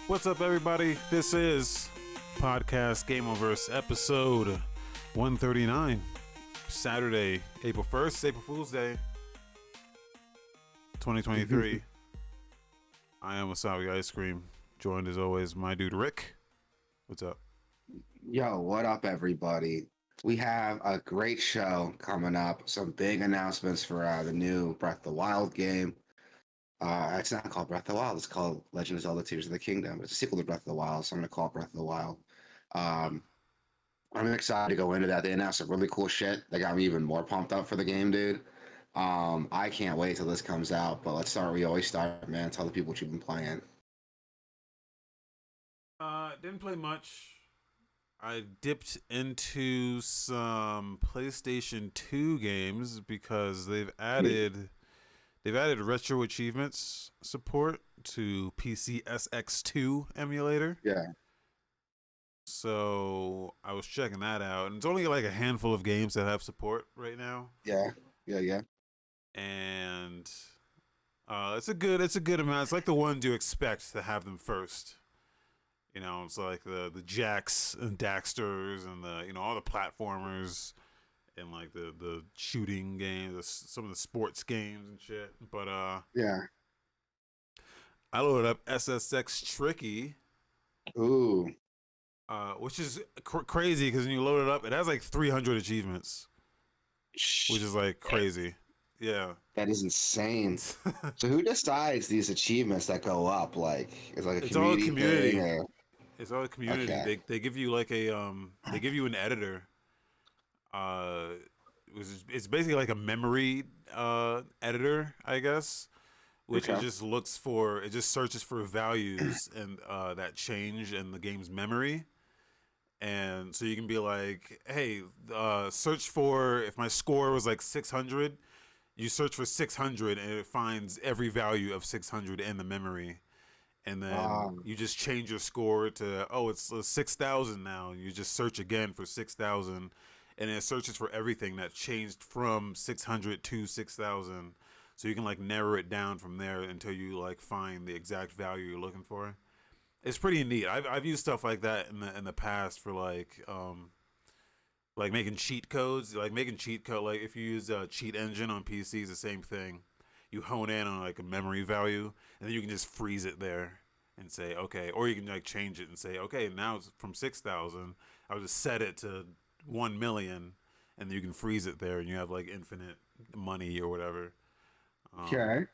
What's up, everybody? This is Podcast Gameoverse episode 139, Saturday, April 1st, April Fool's Day, 2023. I am Wasabi Ice Cream, joined as always my dude Rick. What's up? Yo, what up, everybody? We have a great show coming up. Some big announcements for the new Breath of the Wild game. It's not called Breath of the Wild. It's called Legend of Zelda: Tears of the Kingdom. It's a sequel to Breath of the Wild, so I'm going to call it Breath of the Wild. I'm excited to go into that. They announced some really cool shit that got me even more pumped up for the game, dude. I can't wait till this comes out. But let's start where we always start, man. Tell the people what you've been playing. Didn't play much. I dipped into some PlayStation 2 games because they've added RetroAchievements support to PC SX2 emulator. Yeah. So I was checking that out, and it's only like a handful of games that have support right now. Yeah. And it's a good amount. It's like the ones you expect to have them first. You know, it's like the Jacks and Daxters and the all the platformers and like the shooting games, some of the sports games and shit. But Yeah. I loaded up SSX Tricky. Ooh. Which is crazy because when you load it up, it has like 300 achievements, which is like crazy. Yeah, that is insane. So who decides these achievements that go up? Like, it's like a community thing, or... It's all a community. Okay. They give you like a they give you an editor. It's basically like a memory editor, I guess, which it just searches for values and that change in the game's memory. And so you can be like, hey, search for, if my score was like 600, you search for 600 and it finds every value of 600 in the memory. And then you just change your score to, it's 6,000 now. You just search again for 6,000 and it searches for everything that changed from 600 to 6,000. So you can like narrow it down from there until you like find the exact value you're looking for. It's pretty neat. I've used stuff like that in the past for like making cheat codes. Like making cheat code. Like if you use a cheat engine on PCs, the same thing. You hone in on like a memory value, and then you can just freeze it there and say okay. Or you can like change it and say okay. Now it's from 6,000. I'll just set it to 1 million, and then you can freeze it there, and you have like infinite money or whatever. Okay.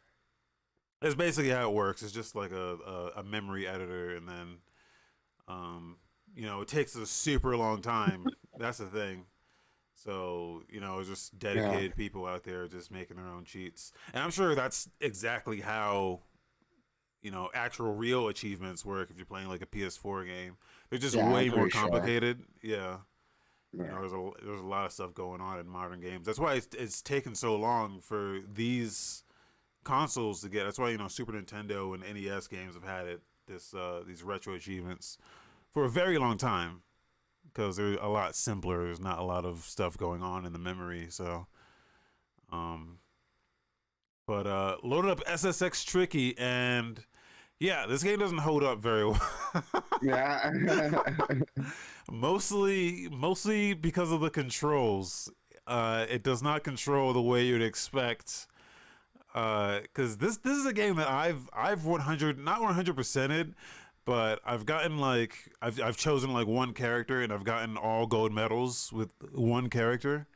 That's basically how it works. It's just like a memory editor, and then, it takes a super long time. That's the thing. So, it's just dedicated people out there just making their own cheats. And I'm sure that's exactly how, actual real achievements work if you're playing like a PS4 game. They're just way more complicated. Sure. Yeah. There's a lot of stuff going on in modern games. That's why it's taken so long for these consoles to get. That's why Super Nintendo and NES games have had these retro achievements for a very long time because they're a lot simpler. There's not a lot of stuff going on in the memory. So but loaded up SSX Tricky, and yeah, this game doesn't hold up very well. Yeah. mostly because of the controls. It does not control the way you'd expect. Because this is a game that I've not 100%ed, but I've gotten like I've chosen like one character and I've gotten all gold medals with one character,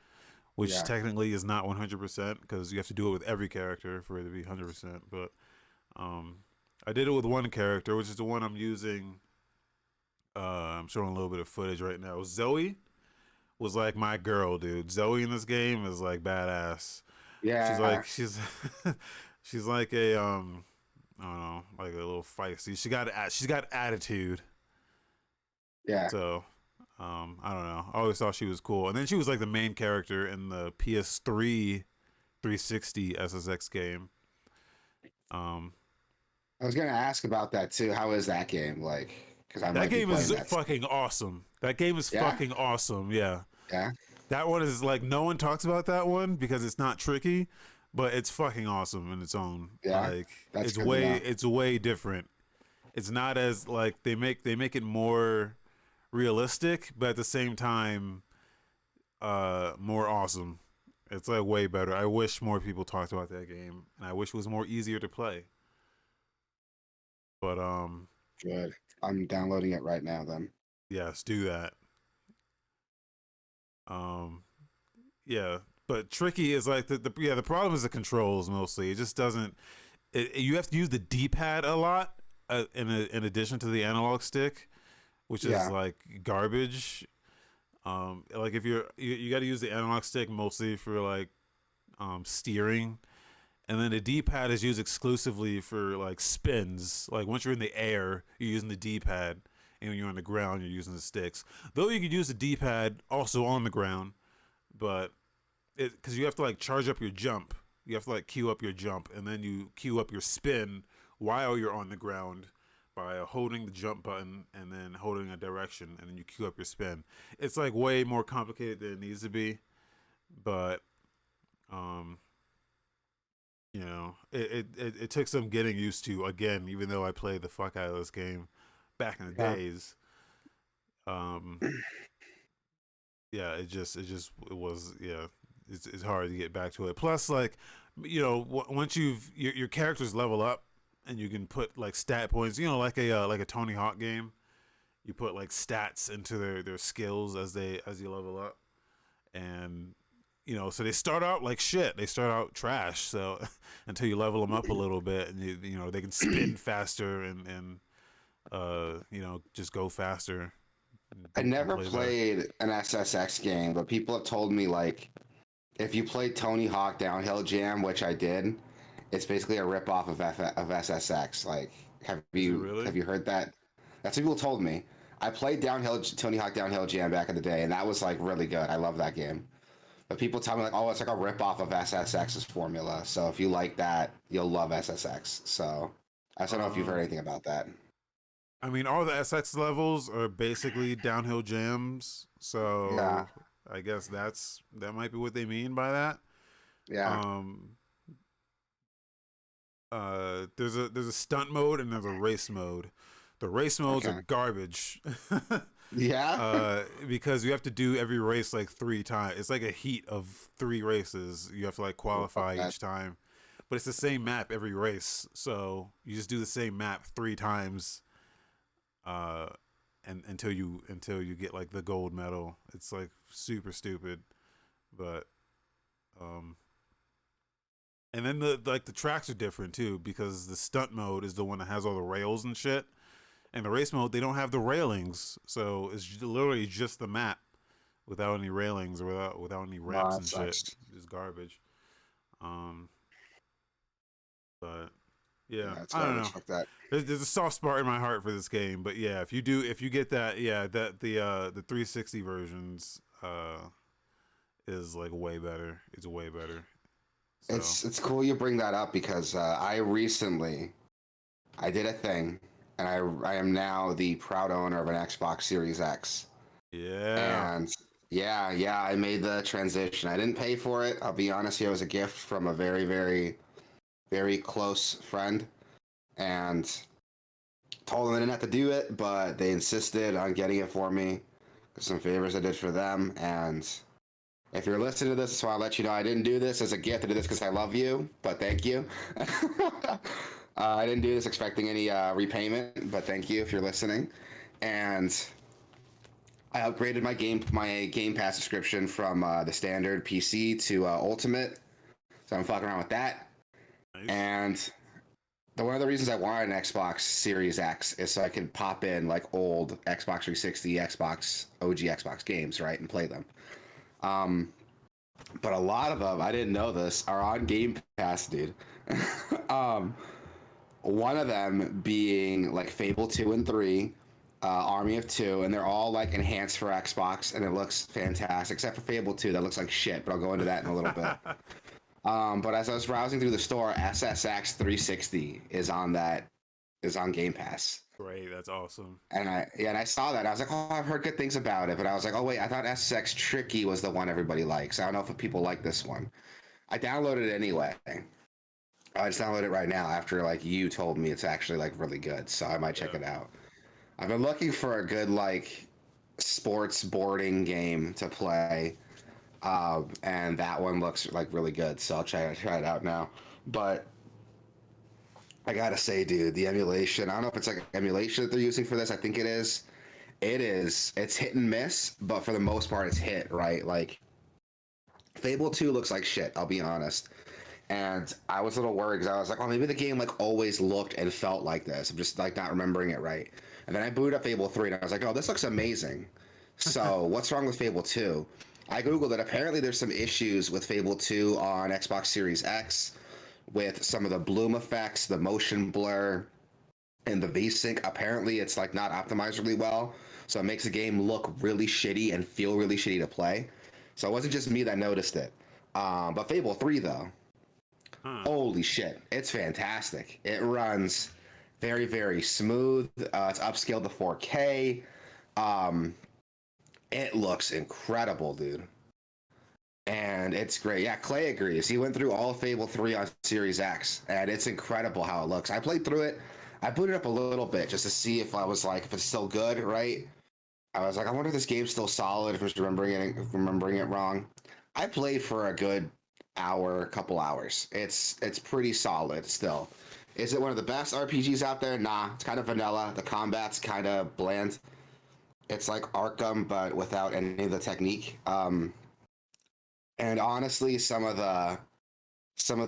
which technically is not 100% because you have to do it with every character for it to be 100%. But I did it with one character, which is the one I'm using. I'm showing a little bit of footage right now. Zoe was like my girl, dude. Zoe in this game is like badass. Yeah, she's like a I don't know, like a little feisty. She's got attitude. Yeah. So I don't know. I always thought she was cool. And then she was like the main character in the PS3 360 SSX game. I was gonna ask about that too. How is that game like? Because that game is fucking awesome. That game is fucking awesome. Yeah. Yeah. That one is like, no one talks about that one because it's not tricky, but it's fucking awesome in its own. Yeah, like it's way different. it's not as like they make it more realistic, but at the same time, more awesome. It's like way better. I wish more people talked about that game, and I wish it was more easier to play. But Good. I'm downloading it right now. Then. yes, do that. Um, yeah, but tricky is like the problem is the controls mostly. It just doesn't. You have to use the D pad a lot in addition to the analog stick, which is Yeah. like garbage. Like if you got to use the analog stick mostly for like steering, and then the D pad is used exclusively for like spins. Like once you're in the air, you're using the D pad, and when you're on the ground, you're using the sticks. Though you could use the D pad also on the ground, but because you have to like charge up your jump, you have to like queue up your jump, and then you queue up your spin while you're on the ground by holding the jump button and then holding a direction, and then you queue up your spin. It's like way more complicated than it needs to be, but um, it took some getting used to. Again, even though I played the fuck out of this game back in the Yeah. days, um, yeah, it was yeah. It's hard to get back to it. Plus, like, once your characters level up and you can put like stat points, like a Tony Hawk game, you put like stats into their skills as you level up, and so they start out like shit. They start out trash. So until you level them up a little bit, and they can spin faster and just go faster. I never Play better. played an SSX game, but people have told me like if you play Tony Hawk Downhill Jam, which I did, it's basically a rip off of SSX. Like, Is it really? have you heard that? That's what people told me. I played Tony Hawk Downhill Jam back in the day, and that was like really good. I love that game. But people tell me like, oh, it's like a rip off of SSX's formula. So if you like that, you'll love SSX. So I just don't know if you've heard Um, anything about that. I mean, all the SX levels are basically downhill jams, Yeah, so I guess that might be what they mean by that. yeah, Um, there's a stunt mode and there's a race mode. The race modes are okay, garbage, yeah. because you have to do every race like 3 times. It's like a heat of 3 races. You have to like Oh, fuck qualify that. each time, but it's the same map every race. So you just do the same map 3 times, uh, and until you get like the gold medal. It's like super stupid, but um, and then the tracks are different too because the stunt mode is the one that has all the rails and shit, and the race mode they don't have the railings, so it's literally just the map without any railings or without any Oh, ramps that and shit. sucks. It's garbage. Um, but yeah, Yeah, it's I don't garbage. know. Fuck that. There's a soft spot in my heart for this game, but yeah, if you get that, yeah, that the 360 versions is like way better. It's way better. So It's cool you bring that up because I did a thing, and I am now the proud owner of an Xbox Series X. yeah, And yeah, I made the transition. I didn't pay for it. I'll be honest here, it was a gift from a very, very, very close friend. And told them I didn't have to do it, but they insisted on getting it for me. Some favors I did for them. And if you're listening to this, that's why I'll let you know I didn't do this as a gift. I did this because I love you, but thank you. I didn't do this expecting any repayment, but thank you if you're listening. And I upgraded my Game Pass subscription from the standard PC to Ultimate, so I'm fucking around with that. nice. And one of the reasons I wanted an Xbox Series X is so I could pop in like old Xbox 360, OG Xbox games, right, and play them. Um, but a lot of them, I didn't know this, are on Game Pass, dude. um, one of them being like Fable 2 and 3, Army of Two, and they're all like enhanced for Xbox, and it looks fantastic, except for Fable 2, that looks like shit, but I'll go into that in a little bit. But as I was browsing through the store, SSX 360 is on Game Pass. Great, that's awesome. And I saw that. I was like, oh, I've heard good things about it. But I was like, oh wait, I thought SSX Tricky was the one everybody likes. I don't know if people like this one. I downloaded it anyway. I just downloaded it right now after like you told me it's actually like really good, so I might check Yeah. it out. I've been looking for a good like sports boarding game to play, and that one looks like really good, so I'll try it out now. But I gotta say, dude, the emulation. I don't know if it's like emulation that they're using for this. I think it is. It is. It's hit and miss, but for the most part, it's hit, right? Like Fable 2 looks like shit, I'll be honest. And I was a little worried because I was like, oh, maybe the game like always looked and felt like this. I'm just like not remembering it right. And then I booted up Fable 3 and I was like, oh, this looks amazing. So what's wrong with Fable 2? I googled it. Apparently, there's some issues with Fable 2 on Xbox Series X with some of the bloom effects, the motion blur, and the VSync. Apparently, it's like not optimized really well, so it makes the game look really shitty and feel really shitty to play. So it wasn't just me that noticed it. But Fable 3 though, Huh. holy shit, it's fantastic. It runs very very smooth. It's upscaled to 4K. Um, it looks incredible, dude. And it's great. Yeah, Clay agrees. He went through all of Fable 3 on Series X, and it's incredible how it looks. I played through it. I booted up a little bit just to see if I was like, if it's still good, right? I was like, I wonder if this game's still solid, if I'm remembering it wrong. I played for a good hour, couple hours. It's pretty solid still. Is it one of the best RPGs out there? Nah, it's kind of vanilla. The combat's kind of bland. It's like Arkham, but without any of the technique. And honestly, some of the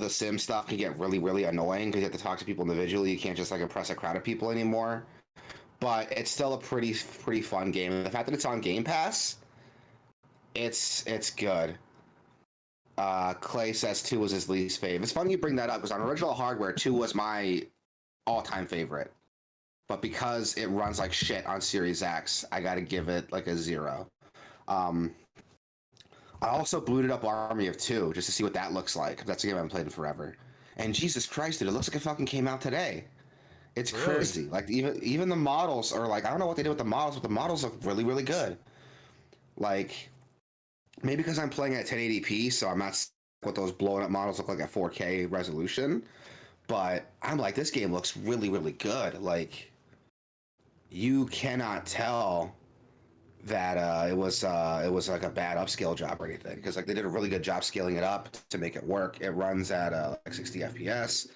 sim stuff can get really really annoying because you have to talk to people individually. You can't just like impress a crowd of people anymore. But it's still a pretty fun game. And the fact that it's on Game Pass, it's good. Clay says 2 was his least favorite. It's funny you bring that up because on original hardware, 2 was my all-time favorite. But because it runs like shit on Series X, I got to give it like a 0. Um, I also booted up Army of Two just to see what that looks like. That's a game I haven't played in forever. And Jesus Christ, dude, it looks like it fucking came out today. It's Really? crazy. Like even the models are like I don't know what they did with the models, but the models look really really good. Like maybe because I'm playing at 1080p, so I'm not what those blown up models look like at 4K resolution. But I'm like, this game looks really really good. Like you cannot tell that it was like a bad upscale job or anything because like they did a really good job scaling it up to make it work. It runs at like 60 FPS.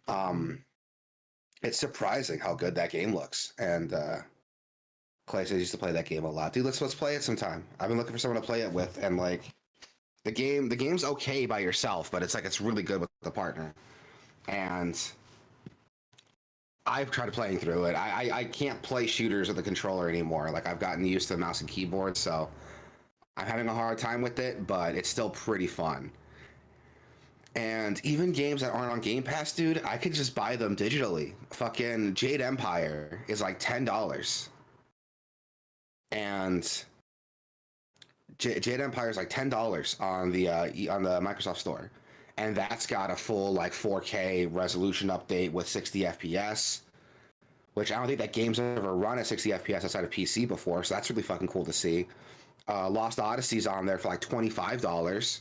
Um, it's surprising how good that game looks. And Clay says he used to play that game a lot. Dude, let's play it sometime. I've been looking for someone to play it with, and like the game's okay by yourself, but it's like it's really good with the partner. And I've tried playing through it. I can't play shooters with the controller anymore. Like I've gotten used to the mouse and keyboard, so I'm having a hard time with it, but it's still pretty fun. And even games that aren't on Game Pass, dude, I could just buy them digitally. Fucking Jade Empire is like $10. And Jade Empire is like $10 on the Microsoft Store. And that's got a full like 4K resolution update with 60 FPS, which I don't think that game's ever run at 60 FPS outside of PC before, so that's really fucking cool to see. Lost Odyssey's on there for like $25,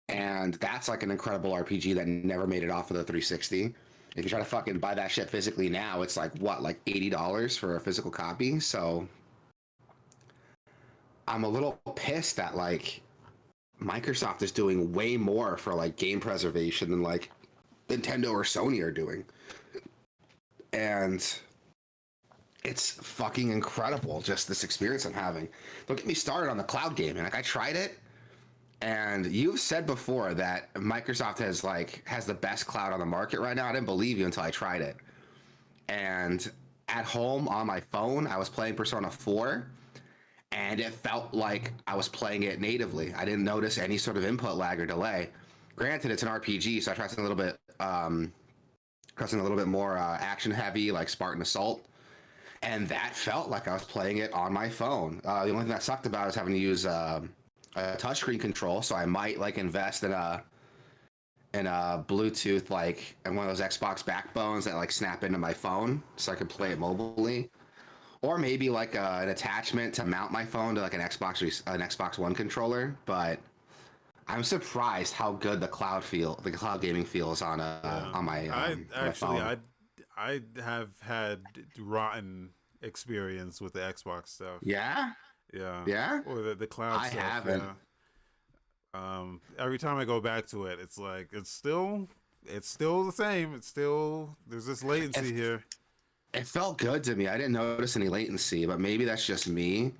and that's like an incredible RPG that never made it off of the 360. If you try to fucking buy that shit physically now, it's like what, like $80 for a physical copy. So I'm a little pissed that like Microsoft is doing way more for like game preservation than like Nintendo or Sony are doing. And it's fucking incredible, just this experience I'm having. Don't get me started on the cloud gaming. Like I tried it, and you've said before that Microsoft has the best cloud on the market right now. I didn't believe you until I tried it. And at home on my phone, I was playing Persona 4, and it felt like I was playing it natively. I didn't notice any sort of input lag or delay. Granted, it's an RPG, so I tried something a little bit more action heavy, like Spartan Assault, and that felt like I was playing it on my phone. The only thing that sucked about it is having to use a touchscreen control, so I might like invest in a Bluetooth like and one of those Xbox backbones that like snap into my phone so I could play it mobily, or maybe like an attachment to mount my phone to like an Xbox One controller. But I'm surprised how good the cloud gaming feels Yeah, on my I on my actually phone. I have had rotten experience with the Xbox stuff. Yeah, Yeah, yeah. or the cloud I stuff. haven't. Yeah. Every time I go back to it, it's like it's still the same. It's still there's this It, latency here. it felt good to me. I didn't notice any latency, but maybe that's just me.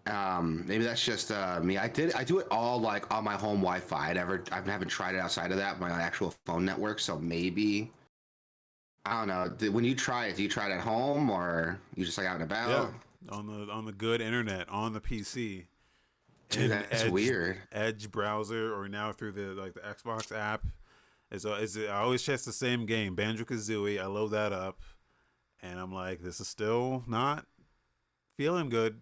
Maybe that's just me. I do it all like on my home Wi-Fi. I haven't tried it outside of that, my actual phone network. So maybe I don't know. When you try it, do you try it at home or you just like out and Yeah, about? on the good internet on the PC Dude, in that's weird. Edge browser or now through the the Xbox app. I always check the same game, Banjo Kazooie. I load that up, and I'm like, this is still not feeling good.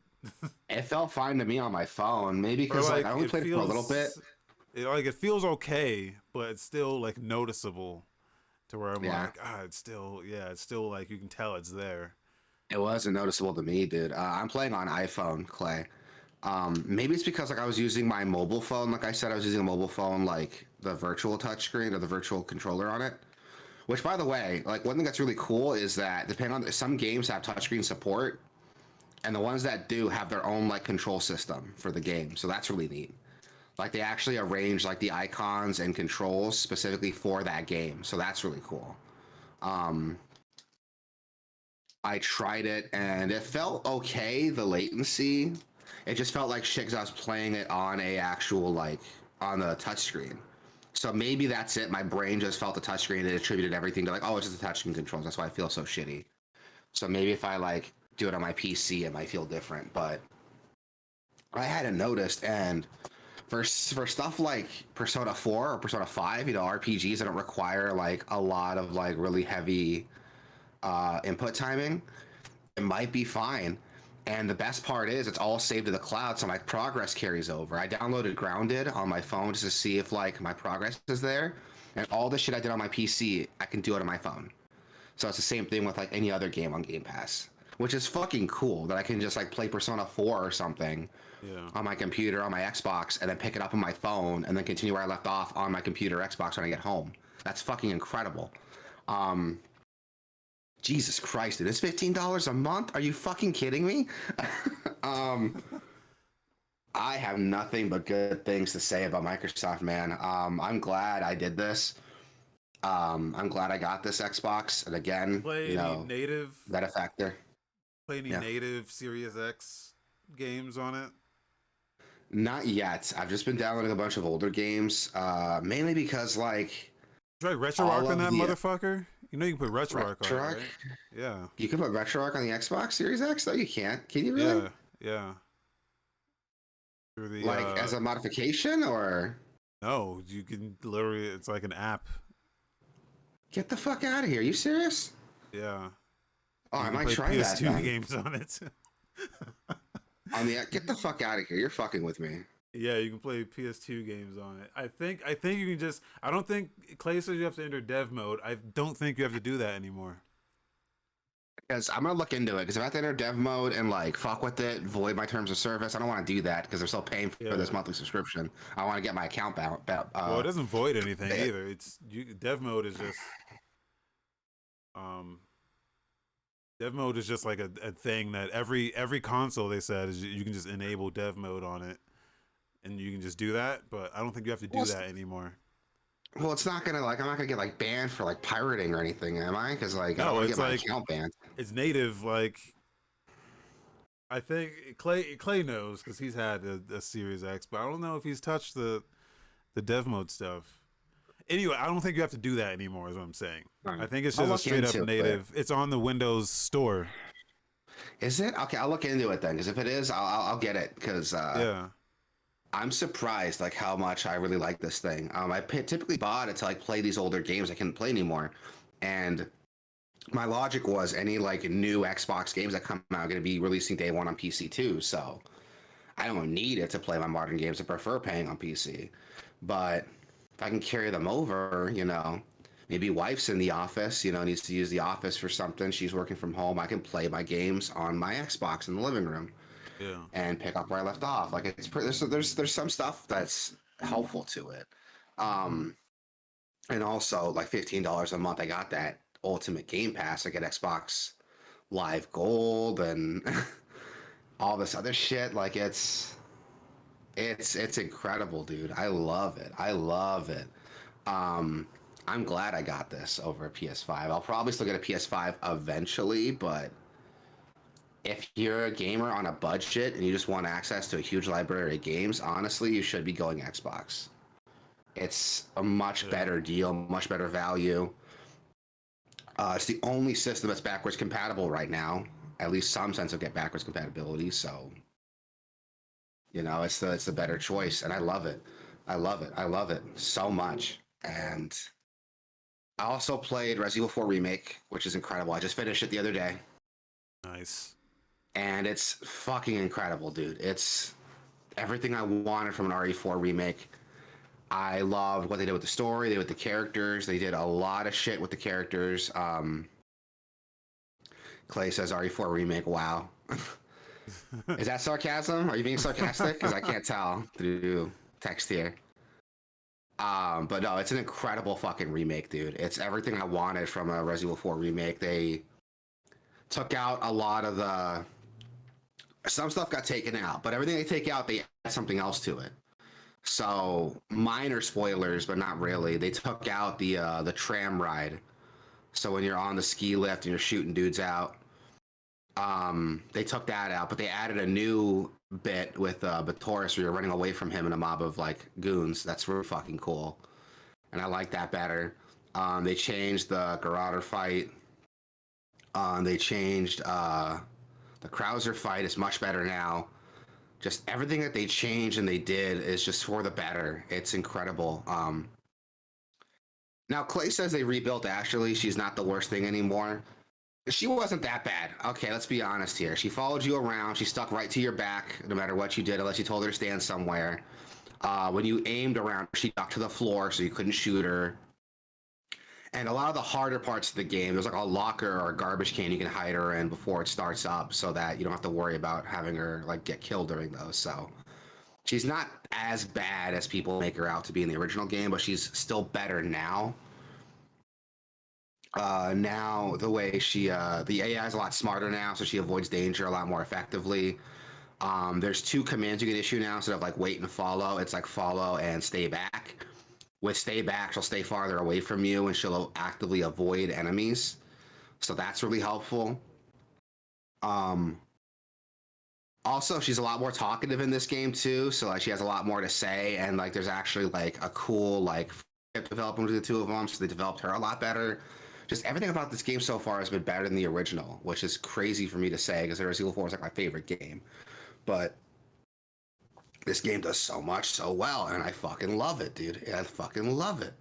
It felt fine to me on my phone. Maybe Or because like I like only played it for a little bit. it feels okay, but it's still like noticeable to where I'm Yeah, like, it's still like you can tell it's there. it wasn't noticeable to me, dude. I'm playing on iPhone, Clay. Maybe it's because like I was using my mobile phone. Like I said, I was using a mobile phone, like the virtual touchscreen or the virtual controller on it. Which, by the way, like one thing that's really cool is that depending on some games have touchscreen support, and the ones that do have their own like control system for the game. So that's really neat. Like they actually arrange like the icons and controls specifically for that game. So that's really cool. Um, I tried it and it felt okay. The latency, it just felt like shit because I was playing it on a actual like on the touchscreen. So maybe that's it. My brain just felt the touchscreen and it attributed everything to like, oh, it's just the touchscreen controls. That's why I feel so shitty. So maybe if I like do it on my PC, it might feel different. But I hadn't noticed. And for stuff like Persona 4 or Persona 5, RPGs that don't require like a lot of like really heavy input timing, it might be fine. And the best part is it's all saved to the cloud, so my progress carries over. I downloaded Grounded on my phone just to see if like my progress is there, and all the shit I did on my PC, I can do it on my phone. So it's the same thing with like any other game on Game Pass, which is fucking cool that I can just like play Persona 4 or something Yeah. on my computer, on my Xbox, and then pick it up on my phone and then continue where I left off on my computer, Xbox when I get home. That's fucking incredible. Um, Jesus Christ, dude, it's $15 a month? Are you fucking kidding me? um, I have nothing but good things to say about Microsoft, man. I'm glad I did this. I'm glad I got this Xbox, and again, that a factor. play any Yeah. native Series X games on it? Not yet. I've just been downloading a bunch of older games, mainly because like Try all RetroArch on of that the motherfucker. You know you can put RetroArch on it, RetroArch. right? Yeah. You can put RetroArch on the Xbox Series X, though you can't. Can you really? Yeah. Yeah. Through the Like as a modification, or no, you can literally it's like an app. get the fuck out of here? You serious? Yeah. Oh, You I can might play try that PS2 then. games on it. On the get the fuck out of here! You're fucking with me. Yeah, you can play PS2 games on it. I think you can just I don't think Clay says you have to enter dev mode. I don't think you have to do that anymore. Because I'm gonna look into it. Because if I have to enter dev mode and like fuck with it, void my terms of service, I don't want to do that because they're still paying for Yeah. this monthly subscription. I want to get my account back. Well, it doesn't void anything either. Dev mode is just um dev mode is just like a thing that every console they said is you can just enable dev mode on it and you can just do that, but I don't think you have to well, do it's, that anymore. well, it's not gonna like I'm not gonna get like banned for like pirating or anything, am I? Because like I don't No, want to it's get my like account banned. it's native like I think Clay knows because he's had a Series X, but I don't know if he's touched the dev mode stuff. Anyway, I don't think you have to do that anymore. Is what I'm saying. All I right. think it's I'll just a look straight up into it. native. It's on the Windows Store. Is it okay? I'll look into it then. Because if it is, I'll get it. Because Yeah, I'm surprised like how much I really like this thing. Typically bought it to like play these older games I couldn't play anymore, and my logic was any like new Xbox games that come out are going to be releasing day one on PC too. So I don't need it to play my modern games. I prefer paying on PC, but if I can carry them over, maybe wife's in the office, needs to use the office for something. She's working from home. I can play my games on my Xbox in the living room yeah. and pick up where I left off. Like there's some stuff that's. helpful to it. Um, and also like $15 a month, I got that Ultimate Game Pass. I get Xbox Live Gold and all this other shit. Like it's incredible, dude. I love it. I love it. Um, I'm glad I got this over a PS5. I'll probably still get a PS5 eventually, but if you're a gamer on a budget and you just want access to a huge library of games, honestly, you should be going Xbox. It's a much Yeah. better deal, much better value. It's the only system that's backwards compatible right now. At least some sense of get backwards compatibility. So, it's the better choice, and I love it. I love it. I love it so much. And I also played Resident Evil 4 Remake, which is incredible. I just finished it the other day, Nice. and it's fucking incredible, dude. It's everything I wanted from an RE4 remake. I loved what they did with the story, they did with the characters. They did a lot of shit with the characters. Clay says RE4 remake. Wow. Is that sarcasm? Are you being sarcastic? Because I can't tell through text here. But no, it's an incredible fucking remake, dude. It's everything I wanted from a Resident Evil 4 remake. They took out a lot of the some stuff got taken out, but everything they take out, they add something else to it. So minor spoilers, but not really. They took out the tram ride. So when you're on the ski lift and you're shooting dudes out, they took that out, but they added a new bit with Batoris where you're running away from him in a mob of like goons. That's really fucking cool, and I like that better. They changed the Garroter fight. They changed the Krauser fight is much better now. Just everything that they changed and they did is just for the better. It's incredible. Now Clay says they rebuilt Ashley. She's not the worst thing anymore. She wasn't that bad. Okay, let's be honest here. She followed you around. She stuck right to your back no matter what you did, unless you told her to stand somewhere. When you aimed around, she ducked to the floor so you couldn't shoot her. And a lot of the harder parts of the game, there's like a locker or a garbage can you can hide her in before it starts up, so that you don't have to worry about having her like get killed during those. So she's not as bad as people make her out to be in the original game, but she's still better now. Now the way the AI is a lot smarter now, so she avoids danger a lot more effectively. There's two commands you can issue now instead of like wait and follow. It's like follow and stay back. With stay back, she'll stay farther away from you and she'll actively avoid enemies. So that's really helpful. Um, Also, she's a lot more talkative in this game too. So like she has a lot more to say, and like there's actually like a cool like development between the two of them. So they developed her a lot better. Just everything about this game so far has been better than the original, which is crazy for me to say because Resident Evil 4 is like my favorite game. But this game does so much so well, and I fucking love it, dude. I fucking love it.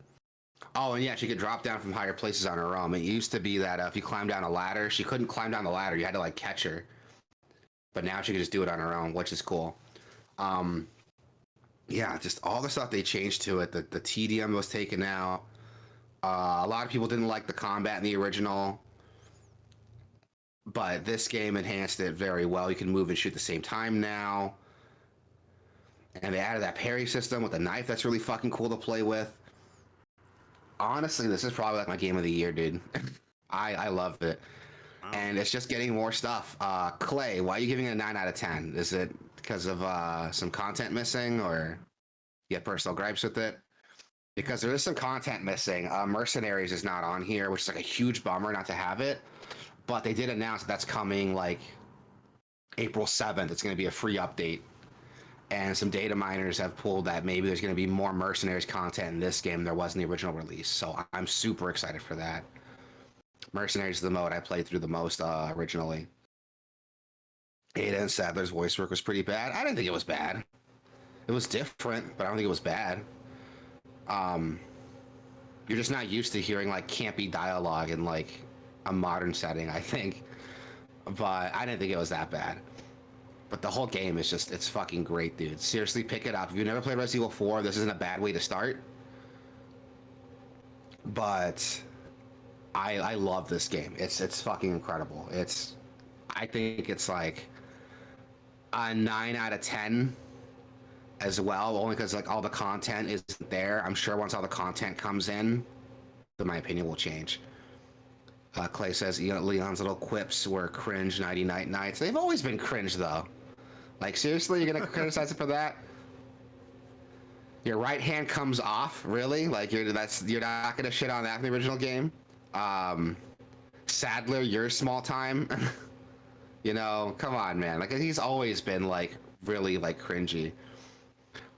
Oh, and yeah, she could drop down from higher places on her own. It used to be that if you climb down a ladder, she couldn't climb down the ladder. You had to like catch her. But now she can just do it on her own, which is cool. Um, yeah, just all the stuff they changed to it. The tedium was taken out. A lot of people didn't like the combat in the original, but this game enhanced it very well. You can move and shoot at the same time now. And they added that parry system with the knife that's really fucking cool to play with. Honestly, this is probably like my game of the year, dude. I love it. Wow. And it's just getting more stuff. Clay, why are you giving it a 9 out of 10? Is it because of some content missing or you have personal gripes with it? Because there is some content missing. Mercenaries is not on here, which is like a huge bummer not to have it. But they did announce that that's coming like April 7th. It's going to be a free update. And some data miners have pulled that maybe there's going to be more Mercenaries content in this game than there was in the original release. So I'm super excited for that. Mercenaries is the mode I played through the most originally. Ada Sadler's voice work was pretty bad. I didn't think it was bad. It was different, but I don't think it was bad. You're just not used to hearing like campy dialogue in like a modern setting, I think. But I didn't think it was that bad. But the whole game is just, it's fucking great, dude. Seriously, pick it up. If you've never played Resident Evil 4, this isn't a bad way to start. But I love this game. It's fucking incredible. I think it's like a 9 out of 10 as well, only because like all the content isn't there. I'm sure once all the content comes in my opinion, will change. Clay says Leon's little quips were cringe 90 night nights. They've always been cringe though. Like seriously, you're gonna criticize it for that? Your right hand comes off, really? Like you're not gonna shit on that in the original game. Um, Sadler, you're small time. You know, come on, man. Like he's always been like really like cringy.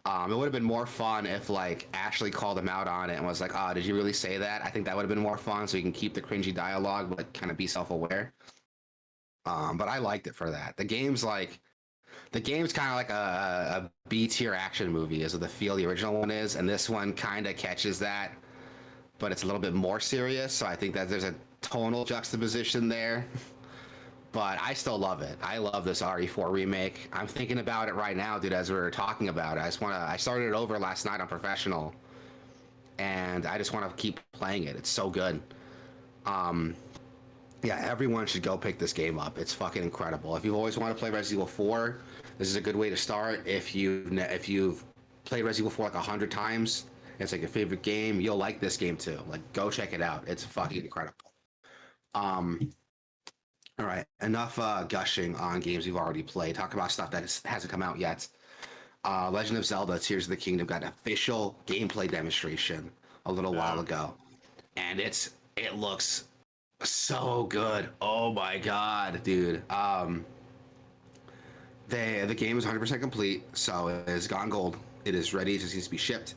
It would have been more fun if like Ashley called him out on it and was like, "Oh, did you really say that?" I think that would have been more fun, so you can keep the cringy dialogue, but kind of be self-aware. But I liked it for that. The game's kind of like a B tier action movie, is the feel the original one is, and this one kind of catches that, but it's a little bit more serious. So I think that there's a tonal juxtaposition there. But I still love it. I love this RE4 remake. I'm thinking about it right now, dude, as we were talking about it. I started it over last night on Professional, and I just want to keep playing it. It's so good. Um, yeah, everyone should go pick this game up. It's fucking incredible. If you've always wanted to play Resident Evil 4, this is a good way to start. If you've played Resident Evil 4 like 100 times, it's like your favorite game, you'll like this game too. Like, go check it out. It's fucking incredible. Um, all right, enough gushing on games you've already played. Talk about stuff that hasn't come out yet. Legend of Zelda: Tears of the Kingdom got an official gameplay demonstration a little while ago, and it looks so good. Oh my god, dude. The game is 100% complete, so it has gone gold. It is ready. It just needs to be shipped,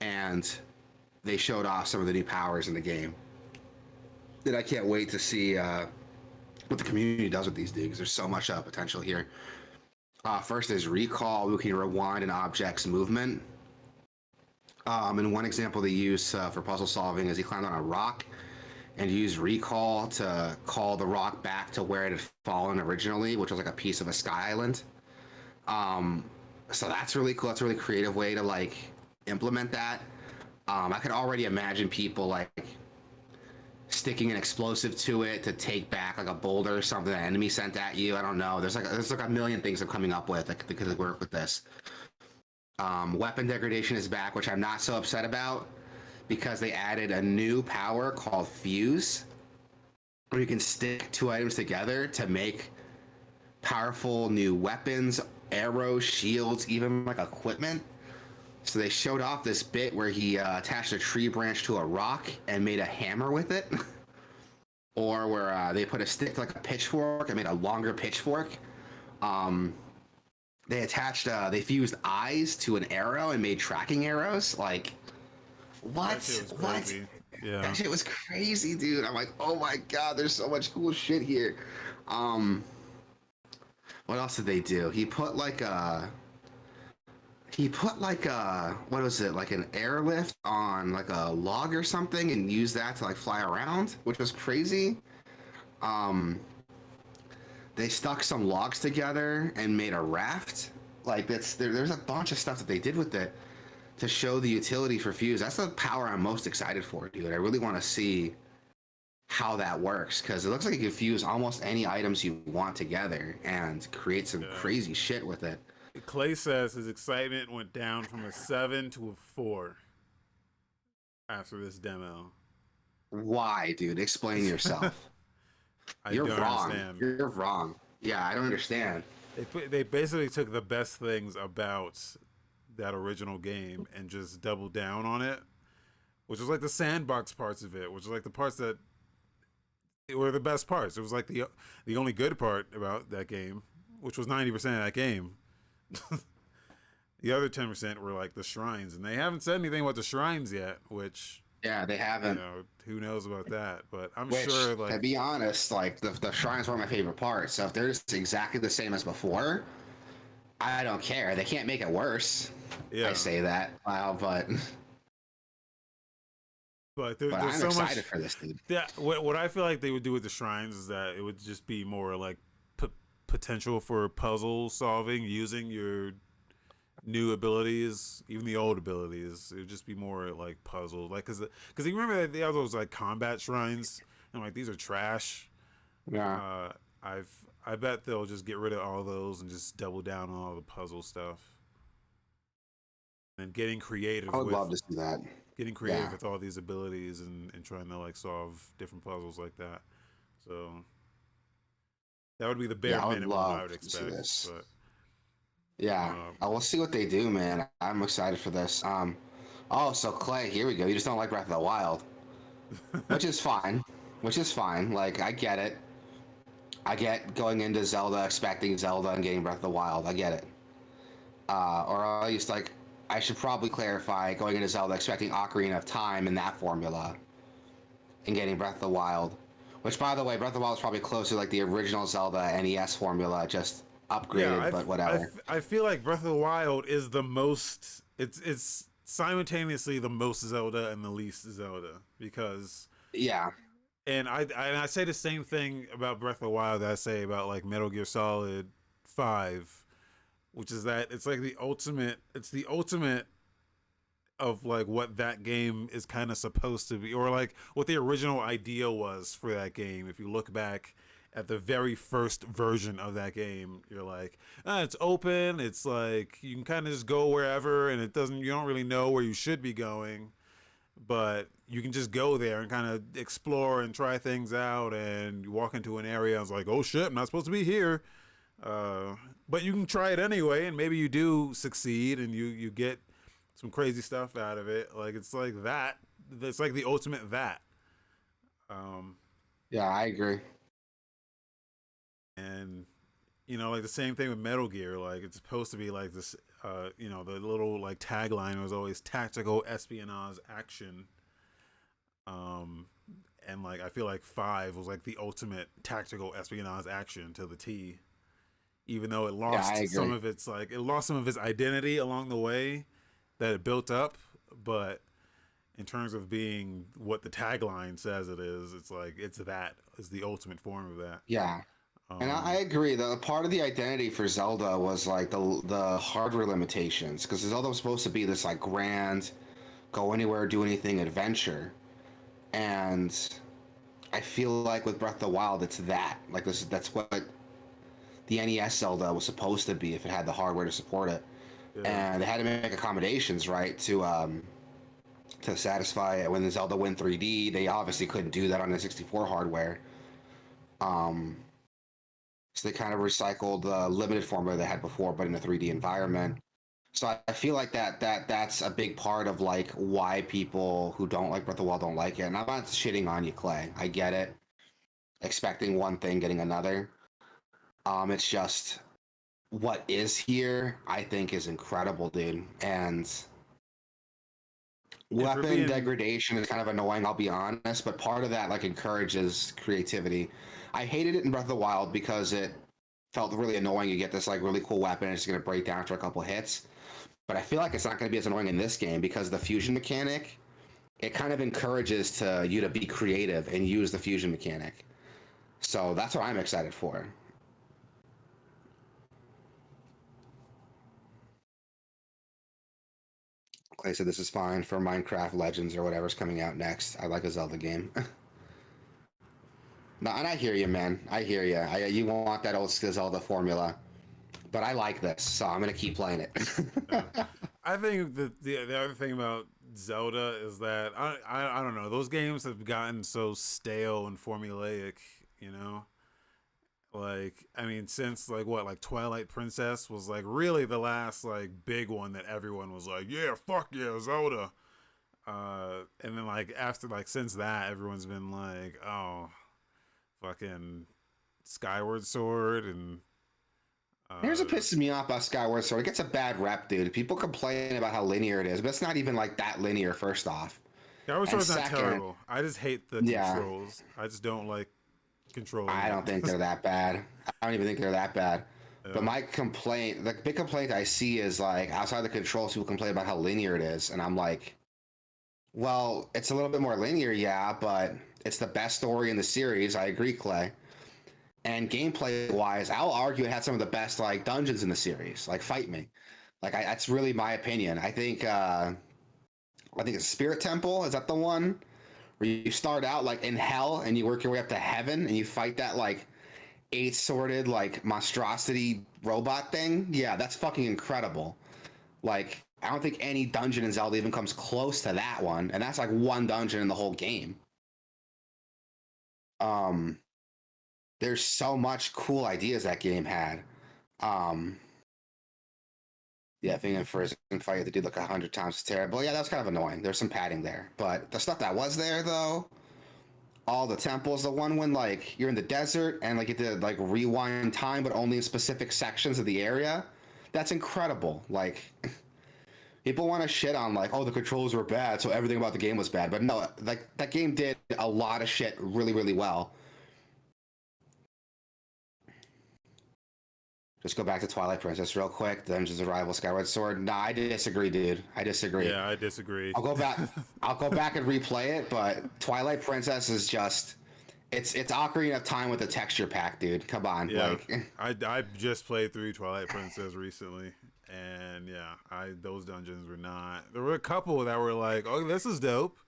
and they showed off some of the new powers in the game. And I can't wait to see what the community does with these dudes. There's so much potential here. First is recall. We can rewind an object's movement. And one example they use for puzzle solving is he climbed on a rock and used recall to call the rock back to where it had fallen originally, which was like a piece of a sky island. So that's really cool. That's a really creative way to like implement that. I could already imagine people like sticking an explosive to it to take back like a boulder or something an enemy sent at you. I don't know. There's like a million things I'm coming up with that could work with this. Weapon degradation is back, which I'm not so upset about because they added a new power called Fuse, where you can stick two items together to make powerful new weapons, arrows, shields, even like equipment. So they showed off this bit where he attached a tree branch to a rock and made a hammer with it. Or where they put a stick to like a pitchfork and made a longer pitchfork. They fused eyes to an arrow and made tracking arrows. Like, what? What? Yeah. That shit was crazy, dude. I'm like, oh my god, there's so much cool shit here. What else did they do? He put like a what was it, like an airlift on like a log or something and used that to like fly around, which was crazy. They stuck some logs together and made a raft. Like there's a bunch of stuff that they did with it to show the utility for Fuse. That's the power I'm most excited for, dude. I really want to see how that works because it looks like you can fuse almost any items you want together and create some crazy shit with it. Clay says his excitement went down from a 7 to a 4 after this demo. Why, dude? Explain yourself. You're wrong. Understand. You're wrong. Yeah, I don't understand. They basically took the best things about that original game and just doubled down on it, which was like the sandbox parts of it, which was like the parts that were the best parts. It was like the only good part about that game, which was 90% of that game. The other 10% were like the shrines, and they haven't said anything about the shrines yet, which they haven't. You know, who knows about that? But I'm sure. Like, to be honest, like the shrines were my favorite part. So if they're just exactly the same as before, I don't care. They can't make it worse. Yeah. I say that, but I'm so excited much for this, dude. Yeah, what I feel like they would do with the shrines is that it would just be more like potential for puzzle solving using your new abilities, even the old abilities. It would just be more like puzzle, like because you remember that they have those like combat shrines, and like these are trash. Yeah. I bet they'll just get rid of all those and just double down on all the puzzle stuff. and getting creative I would with love to see that. Yeah. all these abilities and trying to like solve different puzzles like that. So that would be the bare Yeah, I would minimum love I would to see expect. this. But Yeah. um, We'll see what they do, man. I'm excited for this. Oh, so Clay, here we go. You just don't like Breath of the Wild, which is fine. Which is fine. Like, I get it. I get going into Zelda, expecting Zelda and getting Breath of the Wild. I get it. Or at least, like, I should probably clarify going into Zelda, expecting Ocarina of Time in that formula, and getting Breath of the Wild. Which, by the way, Breath of the Wild is probably closer to like the original Zelda NES formula, just yeah, upgraded, but whatever. I feel like Breath of the Wild is the most. It's simultaneously the most Zelda and the least Zelda because Yeah, I say the same thing about Breath of the Wild that I say about like Metal Gear Solid 5, which is that it's like the ultimate. It's the ultimate of like what that game is kind of supposed to be, or like what the original idea was for that game. If you look back at the very first version of that game, you're like, it's open. It's like you can kind of just go wherever, and it doesn't. You don't really know where you should be going, but you can just go there and kind of explore and try things out. And you walk into an area, and it's like, oh shit, I'm not supposed to be here. Uh, but you can try it anyway, and maybe you do succeed, and you get some crazy stuff out of it. Like it's like that. It's like the ultimate that. Um, yeah, I agree. and like the same thing with Metal Gear. Like it's supposed to be like this. The little like tagline was always tactical espionage action. Um, and like I feel like 5 was like the ultimate tactical espionage action to the T. Even though it Yeah, I lost some agree. of its like it lost some of its identity along the way that it built up, but in terms of being what the tagline says it is, it's like it's the ultimate form of that. Yeah, and I Um, agree. The part of the identity for Zelda was like the hardware limitations, because Zelda was supposed to be this like grand, go anywhere, do anything adventure, and I feel like with Breath of the Wild, it's that. Like this, that's what the NES Zelda was supposed to be if it had the hardware to support it, yeah, and they had to make accommodations, right, to satisfy it. When the Zelda went 3D, they obviously couldn't do that on the 64 hardware. Um, so they kind of recycled the limited formula they had before, but in a 3D environment. So I feel like that's a big part of like why people who don't like Breath of the Wild don't like it. And I'm not shitting on you, Clay. I get it. Expecting one thing, getting another. It's just what is here, I think, is incredible, dude. And and for weapon being degradation is kind of annoying, I'll be honest, but part of that like encourages creativity. I hated it in Breath of the Wild because it felt really annoying. You get this like really cool weapon, and it's gonna break down after a couple hits. But I feel like it's not gonna be as annoying in this game because the fusion mechanic, it kind of encourages to you to be creative and use the fusion mechanic. So that's what I'm excited for. Clay said this is fine for Minecraft Legends or whatever's coming out next. I like a Zelda game. No, and I hear you, man. I hear you. You want that old Zelda formula, but I like this, so I'm gonna keep playing it. uh, I think the other thing about Zelda is that I don't know, those games have gotten so stale and formulaic, you know. Like I mean, since like what, like Twilight Princess was like really the last like big one that everyone was like, yeah, fuck yeah, Zelda. And then like after like since that, everyone's been like, oh, fucking Skyward Sword and Here's what uh, pisses me off about Skyward Sword. It gets a bad rep, dude. People complain about how linear it is, but it's not even like that linear, first off. Skyward And Sword's not second, terrible. I just hate the yeah, controls. I just don't like controlling I don't think it. they're that bad. I don't even think they're that bad. But Yeah. my complaint, the big complaint I see is like outside the controls, people complain about how linear it is. And I'm like, well, it's a little bit more linear, yeah, but it's the best story in the series. I agree, Clay. And gameplay wise, I'll argue it had some of the best like dungeons in the series. Like, fight me. Like, that's really my opinion. I think it's Spirit Temple. Is that the one where you start out like in hell and you work your way up to heaven and you fight that like eight sworded like monstrosity robot thing? Yeah, that's fucking incredible. Like I don't think any dungeon in Zelda even comes close to that one, and that's like one dungeon in the whole game. Um, there's so much cool ideas that game had. Um, yeah, if in first fight, you have to do like 100 times terrible. Yeah, that was kind of annoying. There's some padding there, but the stuff that was there though, all the temples, the one when like you're in the desert and like you have to like rewind time, but only in specific sections of the area. That's incredible. Like people want to shit on like, oh, the controls were bad, so everything about the game was bad. But no, like that game did a lot of shit really, really well. Just go back to Twilight Princess real quick. Dungeons of Rival Skyward Sword. Nah, I disagree, dude. I disagree. Yeah, I disagree. I'll go back. I'll go back and replay it, but Twilight Princess is just it's Ocarina of Time with the texture pack, dude. Come on, Yeah, like I just played through Twilight Princess recently, and yeah, those dungeons were not. There were a couple that were like, oh, this is dope,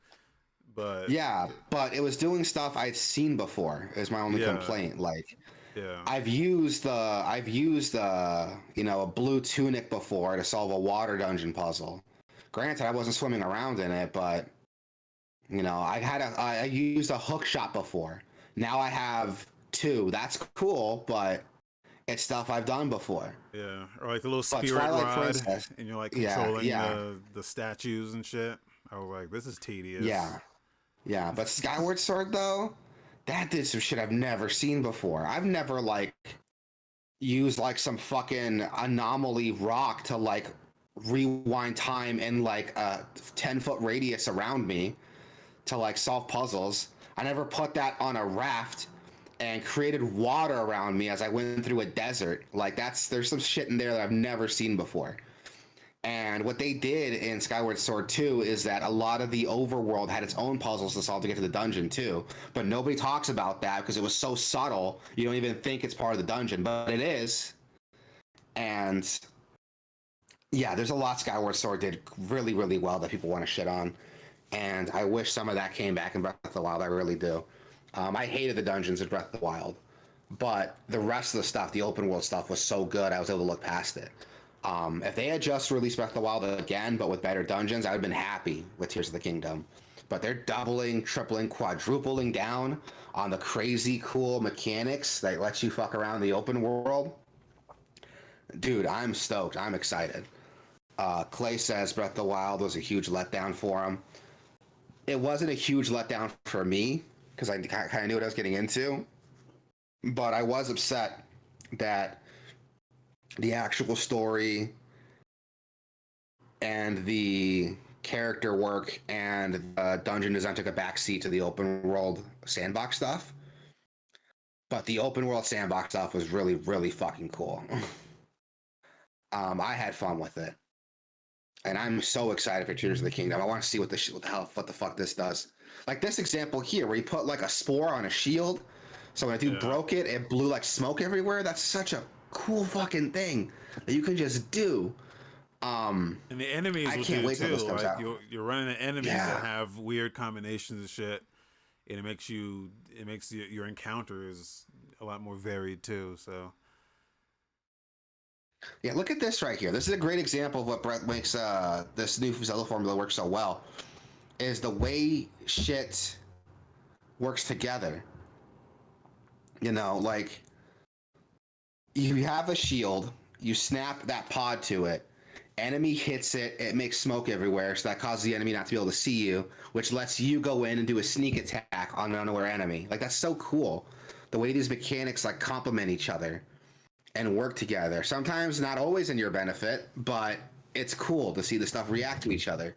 but yeah, but it was doing stuff I'd seen before. Is my only yeah, complaint. Like yeah, I've used you know, a blue tunic before to solve a water dungeon puzzle. Granted, I wasn't swimming around in it, but you know, I used a hook shot before. Now I have two. That's cool, but it's stuff I've done before. yeah, or like the little But spirit Twilight rod, Princess, and you're like yeah, controlling yeah, the statues and shit. I was like, this is tedious. yeah, yeah. But Skyward Sword though, that did some shit I've never seen before. I've never like used like some fucking anomaly rock to like rewind time in like a 10-foot radius around me to like solve puzzles. I never put that on a raft and created water around me as I went through a desert. Like there's some shit in there that I've never seen before. And what they did in Skyward Sword 2 is that a lot of the overworld had its own puzzles to solve to get to the dungeon too. But nobody talks about that because it was so subtle, you don't even think it's part of the dungeon, but it is. And yeah, there's a lot Skyward Sword did really, really well that people want to shit on. And I wish some of that came back in Breath of the Wild. I really do. I hated the dungeons in Breath of the Wild, but the rest of the stuff, the open world stuff, was so good I was able to look past it. If they had just released Breath of the Wild again, but with better dungeons, I would have been happy with Tears of the Kingdom. But they're doubling, tripling, quadrupling down on the crazy cool mechanics that lets you fuck around the open world. Dude, I'm stoked. I'm excited. Clay says Breath of the Wild was a huge letdown for him. It wasn't a huge letdown for me because I kind of knew what I was getting into, but I was upset that the actual story and the character work and dungeon design took a backseat to the open world sandbox stuff. But the open world sandbox stuff was really, really fucking cool. I had fun with it, and I'm so excited for Tears of the Kingdom. I want to see what the fuck this does. Like this example here, where you put like a spore on a shield, so when a dude broke it, it blew like smoke everywhere. That's such a cool fucking thing that you can just do. And the enemies I will can't do wait till too. this comes Like out. you're running into enemies that have weird combinations of shit, and it makes your encounters a lot more varied too. So Yeah, look at this right here. This is a great example of what Brett makes this new Zelda formula work so well. Is the way shit works together. You know, like you have a shield, you snap that pod to it, enemy hits it, it makes smoke everywhere, so that causes the enemy not to be able to see you, which lets you go in and do a sneak attack on an unaware enemy. Like that's so cool. The way these mechanics like complement each other and work together. Sometimes not always in your benefit, but it's cool to see the stuff react to each other.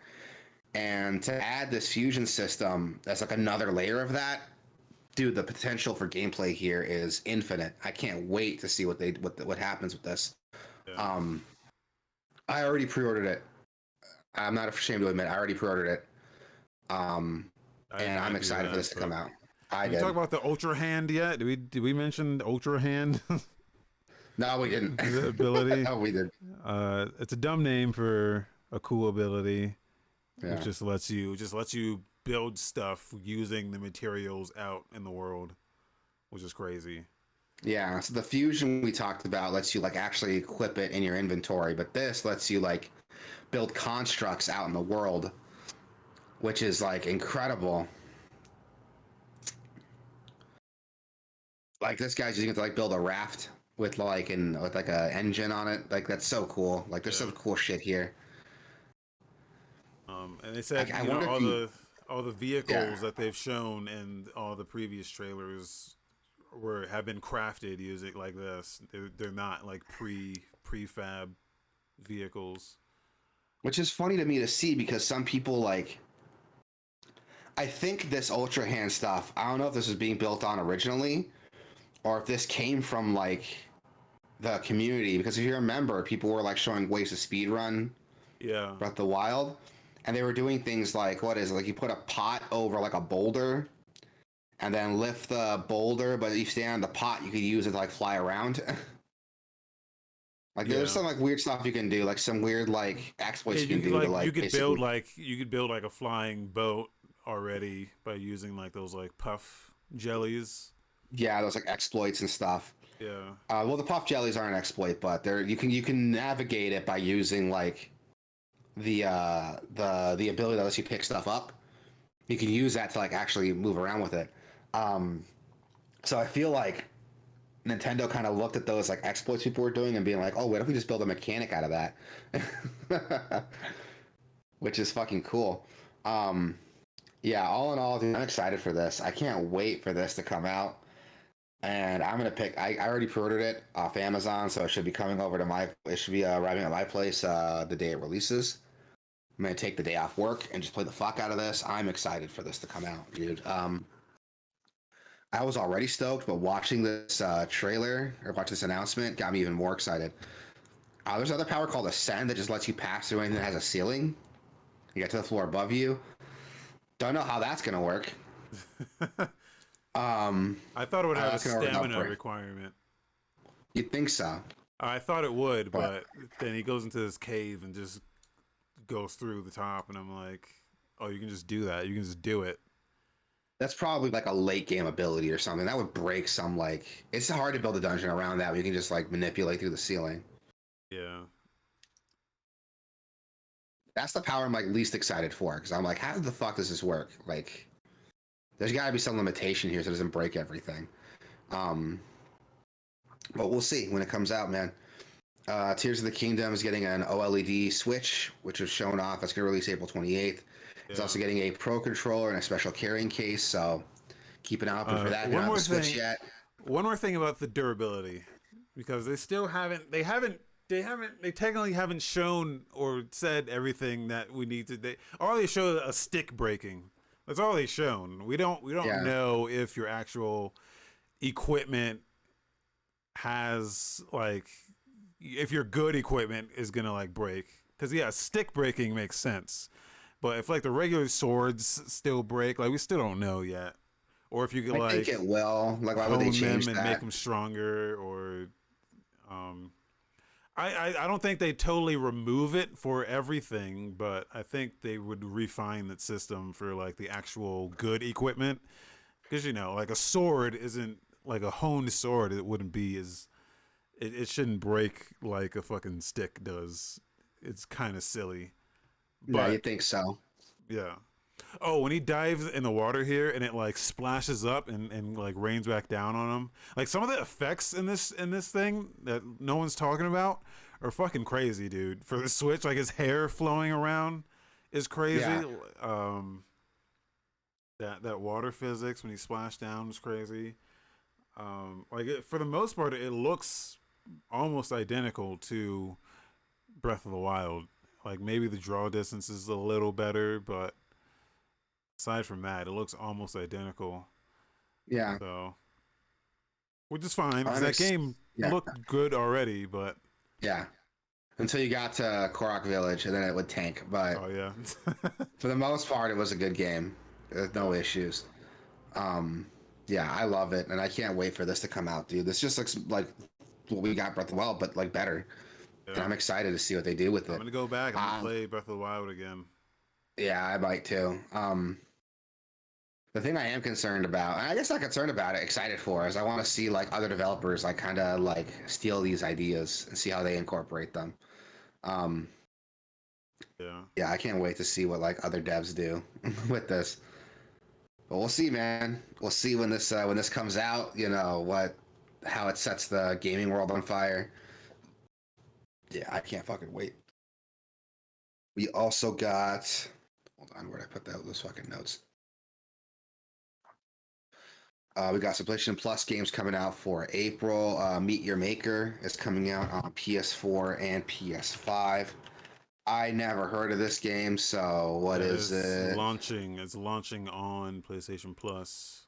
And to add this fusion system, that's like another layer of that. Dude, the potential for gameplay here is infinite. I can't wait to see what happens with this. yeah. I already pre-ordered it. I'm not ashamed to admit I already pre-ordered it. And I'm excited for this to come out. Did we talk about the Ultra Hand yet? Did we mention the Ultra Hand? No, we didn't. The ability. No, we did. It's a dumb name for a cool ability. Yeah. It just lets you build stuff using the materials out in the world, which is crazy. Yeah, so the fusion we talked about lets you like actually equip it in your inventory, but this lets you like build constructs out in the world, which is like incredible. Like this guy's using it to like build a raft with with like a engine on it. Like that's so cool. Like there's Yeah. some cool shit here. And they said, I wonder if you, all the yeah, vehicles that they've shown in all the previous trailers have been crafted using like this. They're not like prefab vehicles. which is funny to me to see because some people like. I think this Ultra Hand stuff. I don't know if this was being built on originally, or if this came from like the community. Because if you remember, people were like showing ways to speed run Yeah. Breath of the Wild, and they were doing things like what is it? Like you put a pot over like a boulder, and then lift the boulder, but if you stay on the pot, you could use it to like fly around. Like there's Yeah. some like weird stuff you can do, like some weird like Yeah, exploits you can do to like basically. you could build like a flying boat already by using like those like puff jellies. Yeah, those like exploits and stuff. Yeah. Well, the puff jellies are an exploit, but they're you can navigate it by using like the ability that lets you pick stuff up. You can use that to like actually move around with it. Um, so I feel like Nintendo kind of looked at those like exploits people were doing and being like, oh, what if we just build a mechanic out of that? Which is fucking cool. Um, yeah, all in all, dude, I'm excited for this. I can't wait for this to come out. And I'm gonna pick. I already pre-ordered it off Amazon, so it should be coming over to my. It should be arriving at my place the day it releases. I'm gonna take the day off work and just play the fuck out of this. I'm excited for this to come out, dude. I was already stoked, but watching this trailer or watch this announcement got me even more excited. There's another power called Ascend that just lets you pass through anything that has a ceiling. You get to the floor above you. Don't know how that's gonna work. I thought it would have a That's gonna work out stamina for you. requirement. You'd think so, I thought it would, but but then he goes into this cave and just goes through the top, and I'm like, oh, you can just do that. You can just do it. that's probably like a late game ability or something. That would break some like. It's hard to build a dungeon around that. Where you can just like manipulate through the ceiling. Yeah. That's the power I'm like least excited for because I'm like, how the fuck does this work? Like, there's got to be some limitation here so it doesn't break everything. Um, but we'll see when it comes out, man. Tears of the Kingdom is getting an OLED Switch, which was shown off. That's going to release April 28th. It's Yeah. also getting a Pro controller and a special carrying case, so keep an eye open for that. If you One don't have more the Switch thing. yet. One more thing about the durability, because they still haven't. They technically haven't shown or said everything that we need to. They show a stick breaking. That's all they shown. We don't Yeah, know if your actual equipment has like if your good equipment is gonna like break. Because yeah, stick breaking makes sense, but if like the regular swords still break, like we still don't know yet. Or if you could I think like it will. Like, why would they hone them change and make that? them stronger, or um, I don't think they totally remove it for everything, but I think they would refine that system for like the actual good equipment. Because like a sword isn't like a honed sword. It wouldn't be as it shouldn't break like a fucking stick does. It's kind of silly, Yeah, you but think so? yeah. Oh, when he dives in the water here and it like splashes up and like rains back down on him. Like some of the effects in this thing that no one's talking about are fucking crazy, dude. For the Switch, like his hair flowing around is Yeah, crazy. That water physics when he splashed down was crazy. For the most part, it looks almost identical to Breath of the Wild. Like maybe the draw distance is a little better, but aside from that, it looks almost identical. yeah. So, which is fine because I'm that ex- game yeah, looked good already. But yeah. Until you got to Korok Village, and then it would tank. But oh yeah, for the most part, it was a good game. There's yeah, no issues. Um, yeah, I love it, and I can't wait for this to come out, dude. This just looks like what we got Breath of the Wild, but like better. And yeah. I'm excited to see what they do with I'm it. gonna go back. I'm gonna Um, play Breath of the Wild again. yeah, I might too. The thing I am concerned about, and I guess not concerned about it, excited for, is I want to see like other developers like kind of like steal these ideas and see how they incorporate them. Um, Yeah. Yeah, I can't wait to see what like other devs do with this. But we'll see, man. We'll see when this comes out. You know how it sets the gaming world on fire. Yeah, I can't fucking wait. We also got. Hold on, where'd I put those fucking notes? We got some PlayStation Plus games coming out for April. Meet Your Maker is coming out on PS4 and PS5. I never heard of this game, so what Yeah, is it? it's launching on PlayStation Plus.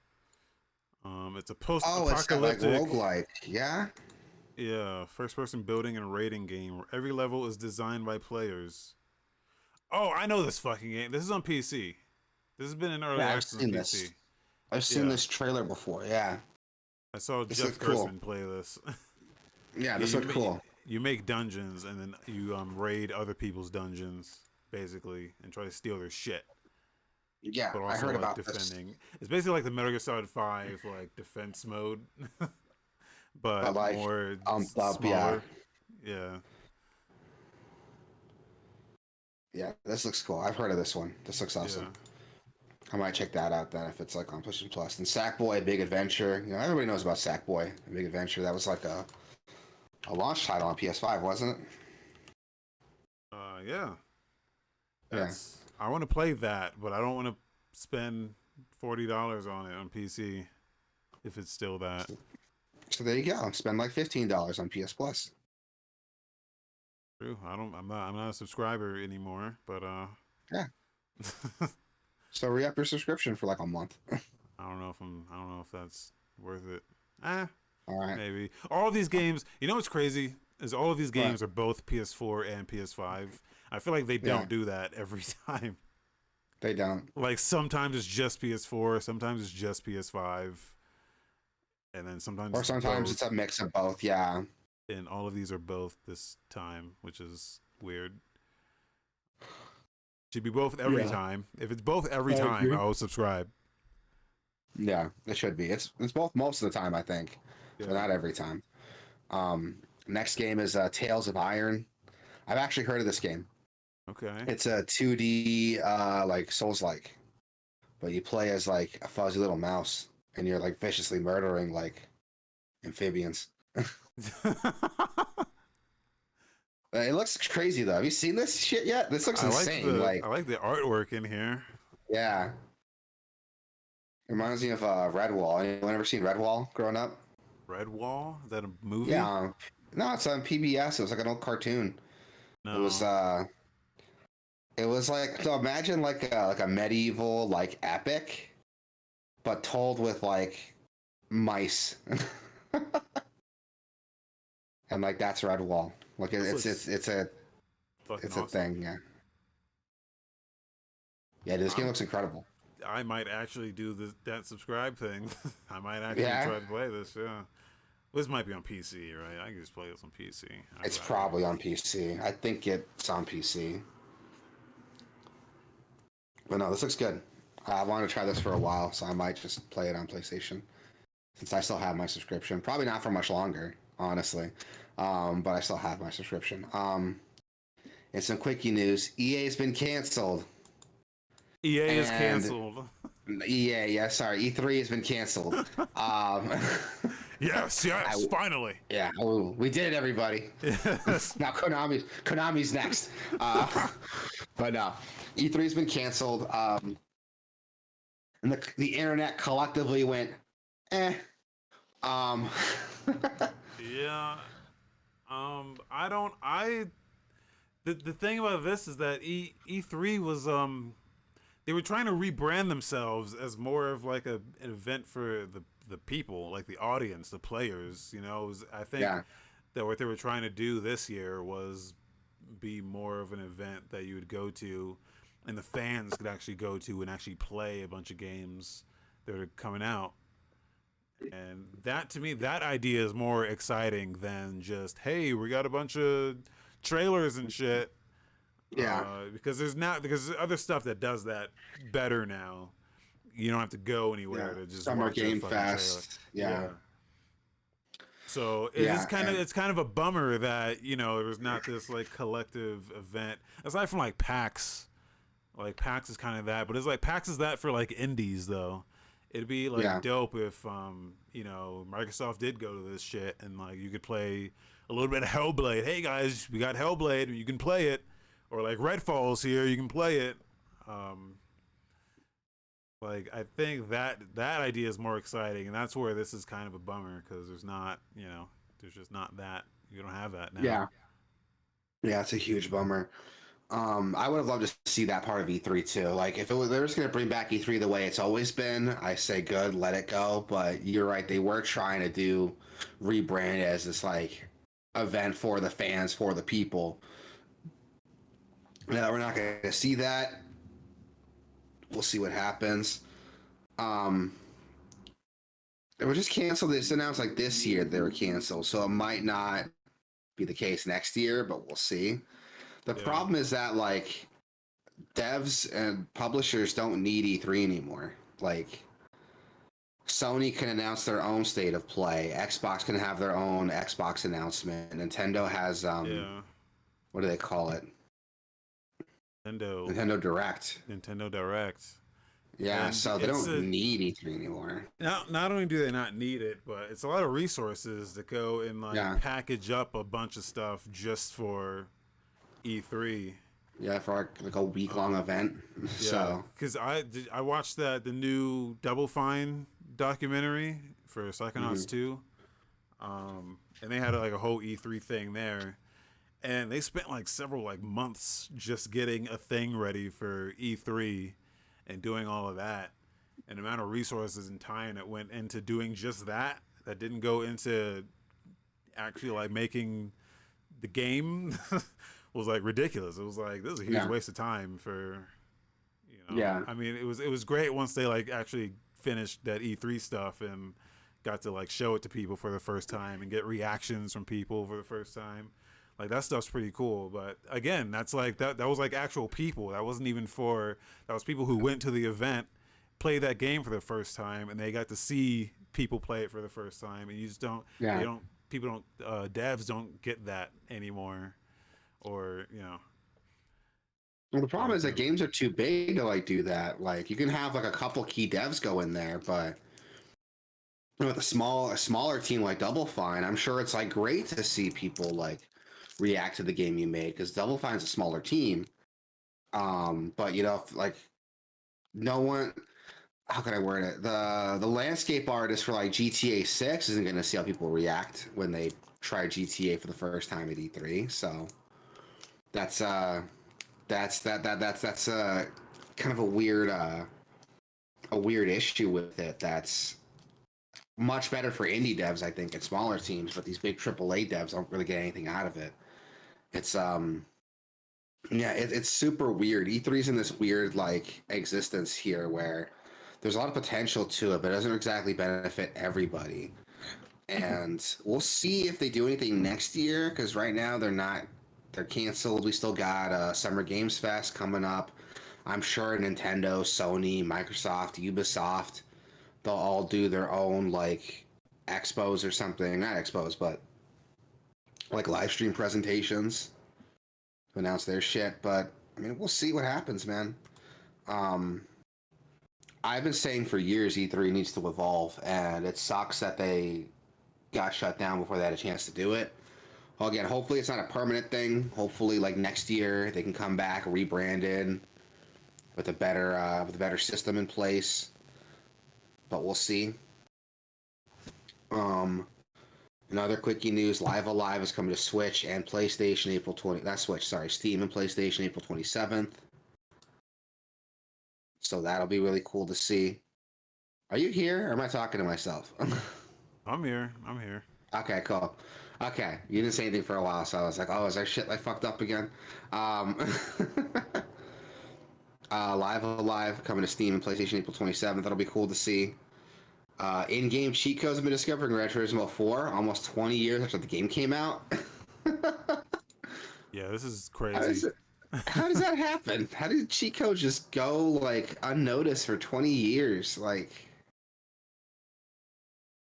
It's a Oh, it's that like post-apocalyptic, roguelike. Yeah? yeah, first-person building and raiding game where every level is designed by players. Oh, I know this fucking game. This is on PC. This has been in early Yeah, I've access on seen this. PC. I've seen Yeah, this trailer before. Yeah. I saw This Jeff looks cool. Gerstmann play this. Yeah, Yeah, this looks cool. you make dungeons and then you raid other people's dungeons basically and try to steal their shit, Yeah, but I also heard like about this. defending. It's basically like the Metal Gear Solid 5 like defense mode, But but like, more yeah. smaller. Yeah, Yeah, this looks cool. I've heard of this one. This looks yeah. awesome. I might check that out then if it's like on PlayStation Plus. And Sackboy: Big Adventure. You know, everybody knows about Sackboy: Big Adventure. That was like a launch title on PS5, wasn't it? Yeah. Yeah. That's I want to play that, but I don't want to spend $40 on it on PC if it's still that. So there you go. Spend like $15 on PS Plus. True. I'm not a subscriber anymore, but Yeah. So re-up your subscription for like a month. I don't know if that's worth it. Eh, All right. maybe. All of these games, you know what's crazy is all of these What? games are both PS4 and PS5. I feel like they Yeah, don't do that every time. they don't. Like sometimes it's just PS4, sometimes it's just PS5, and then sometimes Or it's sometimes both. it's a mix of both. Yeah. And all of these are both this time, which is weird. Should be both every Yeah. time. If it's both I every time, agree. I will subscribe. Yeah, it should be. It's both most of the time, I think, but Yeah. not every time. Next game is Tales of Iron. I've actually heard of this game. Okay. It's a 2D like Souls-like, but you play as like a fuzzy little mouse, and you're like viciously murdering like amphibians. It looks crazy though. Have you seen this shit yet? This looks insane. I Like, like the artwork in here. yeah, it reminds me of Redwall. Anyone ever seen Redwall growing up? Redwall? Is that a Yeah. movie? No, it's on PBS. It was like an old cartoon. It was No. it was like, so imagine like a medieval like epic, but told with like mice. And like that's Redwall. Like This looks fucking it's a awesome. thing, yeah. Yeah, this game I'm looks incredible. I might actually do that subscribe thing. I might actually Yeah, try to play this. Yeah. This might be on PC, right? I can just play this on PC. it's probably on PC. I think it's on PC. But no, this looks good. I wanted to try this for a while, so I might just play it on PlayStation since I still have my subscription. Probably not for much longer, honestly. But I still have my subscription. And some quickie news: EA's been canceled, EA is and canceled. EA, yeah, sorry, E3 has been canceled. Um, Yes, I, yes, finally. yeah, oh, we did it, everybody. Yes. Now Konami's next. But no, E3's been canceled. And the internet collectively went, eh. Um, Yeah. I don't. I. The thing about this is that E3 was they were trying to rebrand themselves as more of like an event for the people, like the audience, the players. You know, I think yeah, that what they were trying to do this year was be more of an event that you would go to, and the fans could actually go to and actually play a bunch of games that are coming out. And that to me, that idea is more exciting than just hey, we got a bunch of trailers and shit. yeah, Because there's other stuff that does that better now. You don't have to go yeah. anywhere to just Summer watch a Game fucking trailer. Fest. Yeah. Yeah, So Yeah, and it's kind of a bummer that there was not this like collective event aside from like PAX. Like PAX is kind of that, but it's like PAX is that for like indies though. It'd be like yeah. dope if Microsoft did go to this shit and like you could play a little bit of Hellblade. Hey guys, we got Hellblade, you can play it, or like Redfall's here, you can play it. Um, like I think that idea is more exciting, and that's where this is kind of a bummer because there's not there's just not that you don't have that now. Yeah, yeah, it's a huge bummer. I would have loved to see that part of E3 too. Like, if it was, they're just going to bring back E3 the way it's always been, I say good, let it go. But you're right, they were trying to rebrand it as this like event for the fans, for the people. Now we're not going to see that. We'll see what happens. Um, they were just canceled. They just announced like this year they were canceled, so it might not be the case next year, but we'll see. The Yeah, problem is that like devs and publishers don't need E3 anymore. Like Sony can announce their own state of play. Xbox can have their own Xbox announcement. Nintendo has yeah. what do they call it? Nintendo Nintendo Direct. Nintendo Direct, Yeah, and so they it's don't a need E3 anymore. not only do they not need it, but it's a lot of resources to go and like Yeah. package up a bunch of stuff just for E3. Yeah, for like a week long Um, event. yeah, So because I watched the new Double Fine documentary for mhm. Psychonauts 2, and they had like a whole E3 thing there, and they spent like several like months just getting a thing ready for E3 and doing all of that, and the amount of resources and time that went into doing just that didn't go into actually like making the game was like ridiculous. It was like this is a huge Yeah. waste of time for Yeah. I mean it was great once they like actually finished that E3 stuff and got to like show it to people for the first time and get reactions from people for the first time. Like that stuff's pretty cool, but again, that's like that was like actual people. That wasn't even for that was people who went to the event, played that game for the first time, and they got to see people play it for the first time. And you just don't, they Yeah. don't, people don't, devs don't get that anymore, or Well, the problem like is that games are too big to like do that. Like you can have like a couple key devs go in there, but with a smaller team like Double Fine, I'm sure it's like great to see people like react to the game you made because Double Fine's a smaller team. But like no one, how can I word it? The landscape artist for like GTA 6 isn't going to see how people react when they try GTA for the first time at E3. So that's that's kind of a weird issue with it. That's much better for indie devs, I think, and smaller teams, but these big AAA devs don't really get anything out of it. It's yeah, it's super weird. E3's in this weird like existence here where there's a lot of potential to it, but it doesn't exactly benefit everybody. And we'll see if they do anything next year because right now they're canceled. We still got Summer Games Fest coming up. I'm sure Nintendo, Sony, Microsoft, Ubisoft, they'll all do their own like expos or something. Not expos, but like live stream presentations to announce their shit. But I mean, we'll see what happens, man. Um, I've been saying for years E3 needs to evolve, and it sucks that they got shut down before they had a chance to do it. Well, again, hopefully it's not a permanent thing. Hopefully, like next year, they can come back rebranded with a better system in place. But we'll see. Um, Another quickie news: Live Alive is coming to Switch and PlayStation April 20. That's Switch, sorry, Steam and PlayStation April 27th. So that'll be really cool to see. Are you here, or am I talking to myself? I'm here, I'm here. Okay, cool. Okay, you didn't say anything for a while, so I was like, "Oh, is our shit like fucked up again?" Um, Live Alive coming to Steam and PlayStation April 27th. That'll be cool to see. In-game cheat codes have been discovered in Gran Turismo 4, almost 20 years after the game came out. Yeah, this is How does crazy. it, how does that happen? How did cheat codes just go like unnoticed for 20 years? Like,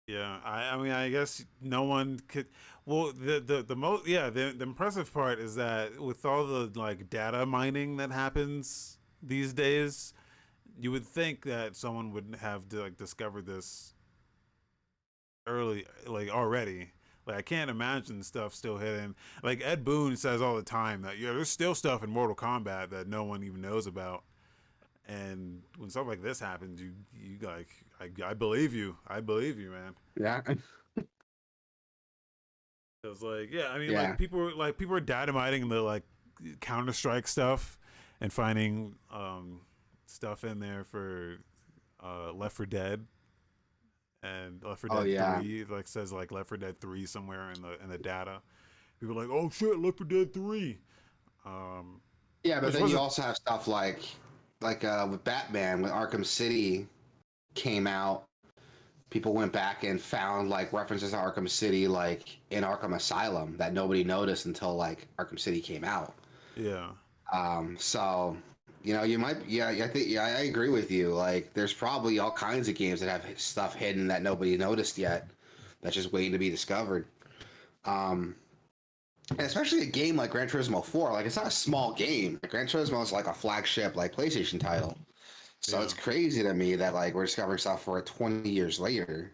Yeah, I mean, I guess no one could. Well, the most, yeah, the impressive part is that with all the like data mining that happens these days, you would think that someone would have like discovered this early, like already. Like I can't imagine stuff still hidden. Like Ed Boon says all the time that yeah, there's still stuff in Mortal Kombat that no one even knows about. And when stuff like this happens, you like I believe you. I believe you, man. Yeah. It's like, yeah, I mean, Yeah. like people are dynamiting the like Counter Strike stuff and finding stuff in there for Left 4 Dead and Left 4 Oh Dead yeah. 3 like says like Left 4 Dead 3 somewhere in the data. People are like, oh shit, Left 4 Dead 3. Um, Yeah, but which then you wasn't. also have stuff like with Batman when Arkham City came out, people went back and found like references to Arkham City like in Arkham Asylum that nobody noticed until like Arkham City came out. Yeah, So you might, yeah, I think, yeah, I agree with you. Like, there's probably all kinds of games that have stuff hidden that nobody noticed yet, that's just waiting to be discovered. Um, and especially a game like Gran Turismo 4, like it's not a small game. Like, Gran Turismo is like a flagship like PlayStation title, so yeah, it's crazy to me that like we're discovering stuff for it 20 years later.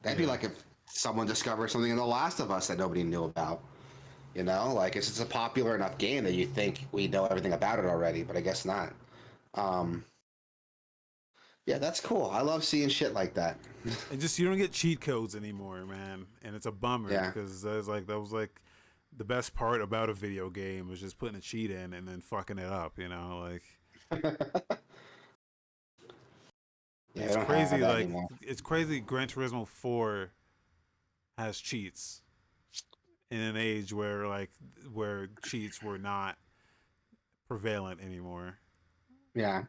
That'd be yeah, like if someone discovered something in The Last of Us that nobody knew about. Like it's a popular enough game that you think we know everything about it already, but I guess not. Um, yeah, that's cool. I love seeing shit like that. and just you don't get cheat codes anymore, man, and it's a bummer Yeah. because that was like the best part about a video game was just putting a cheat in and then fucking it up, like. Yeah, I It's don't have crazy. that Like anymore. it's crazy. Gran Turismo 4 has cheats in an age where cheats were not prevalent anymore. Yeah.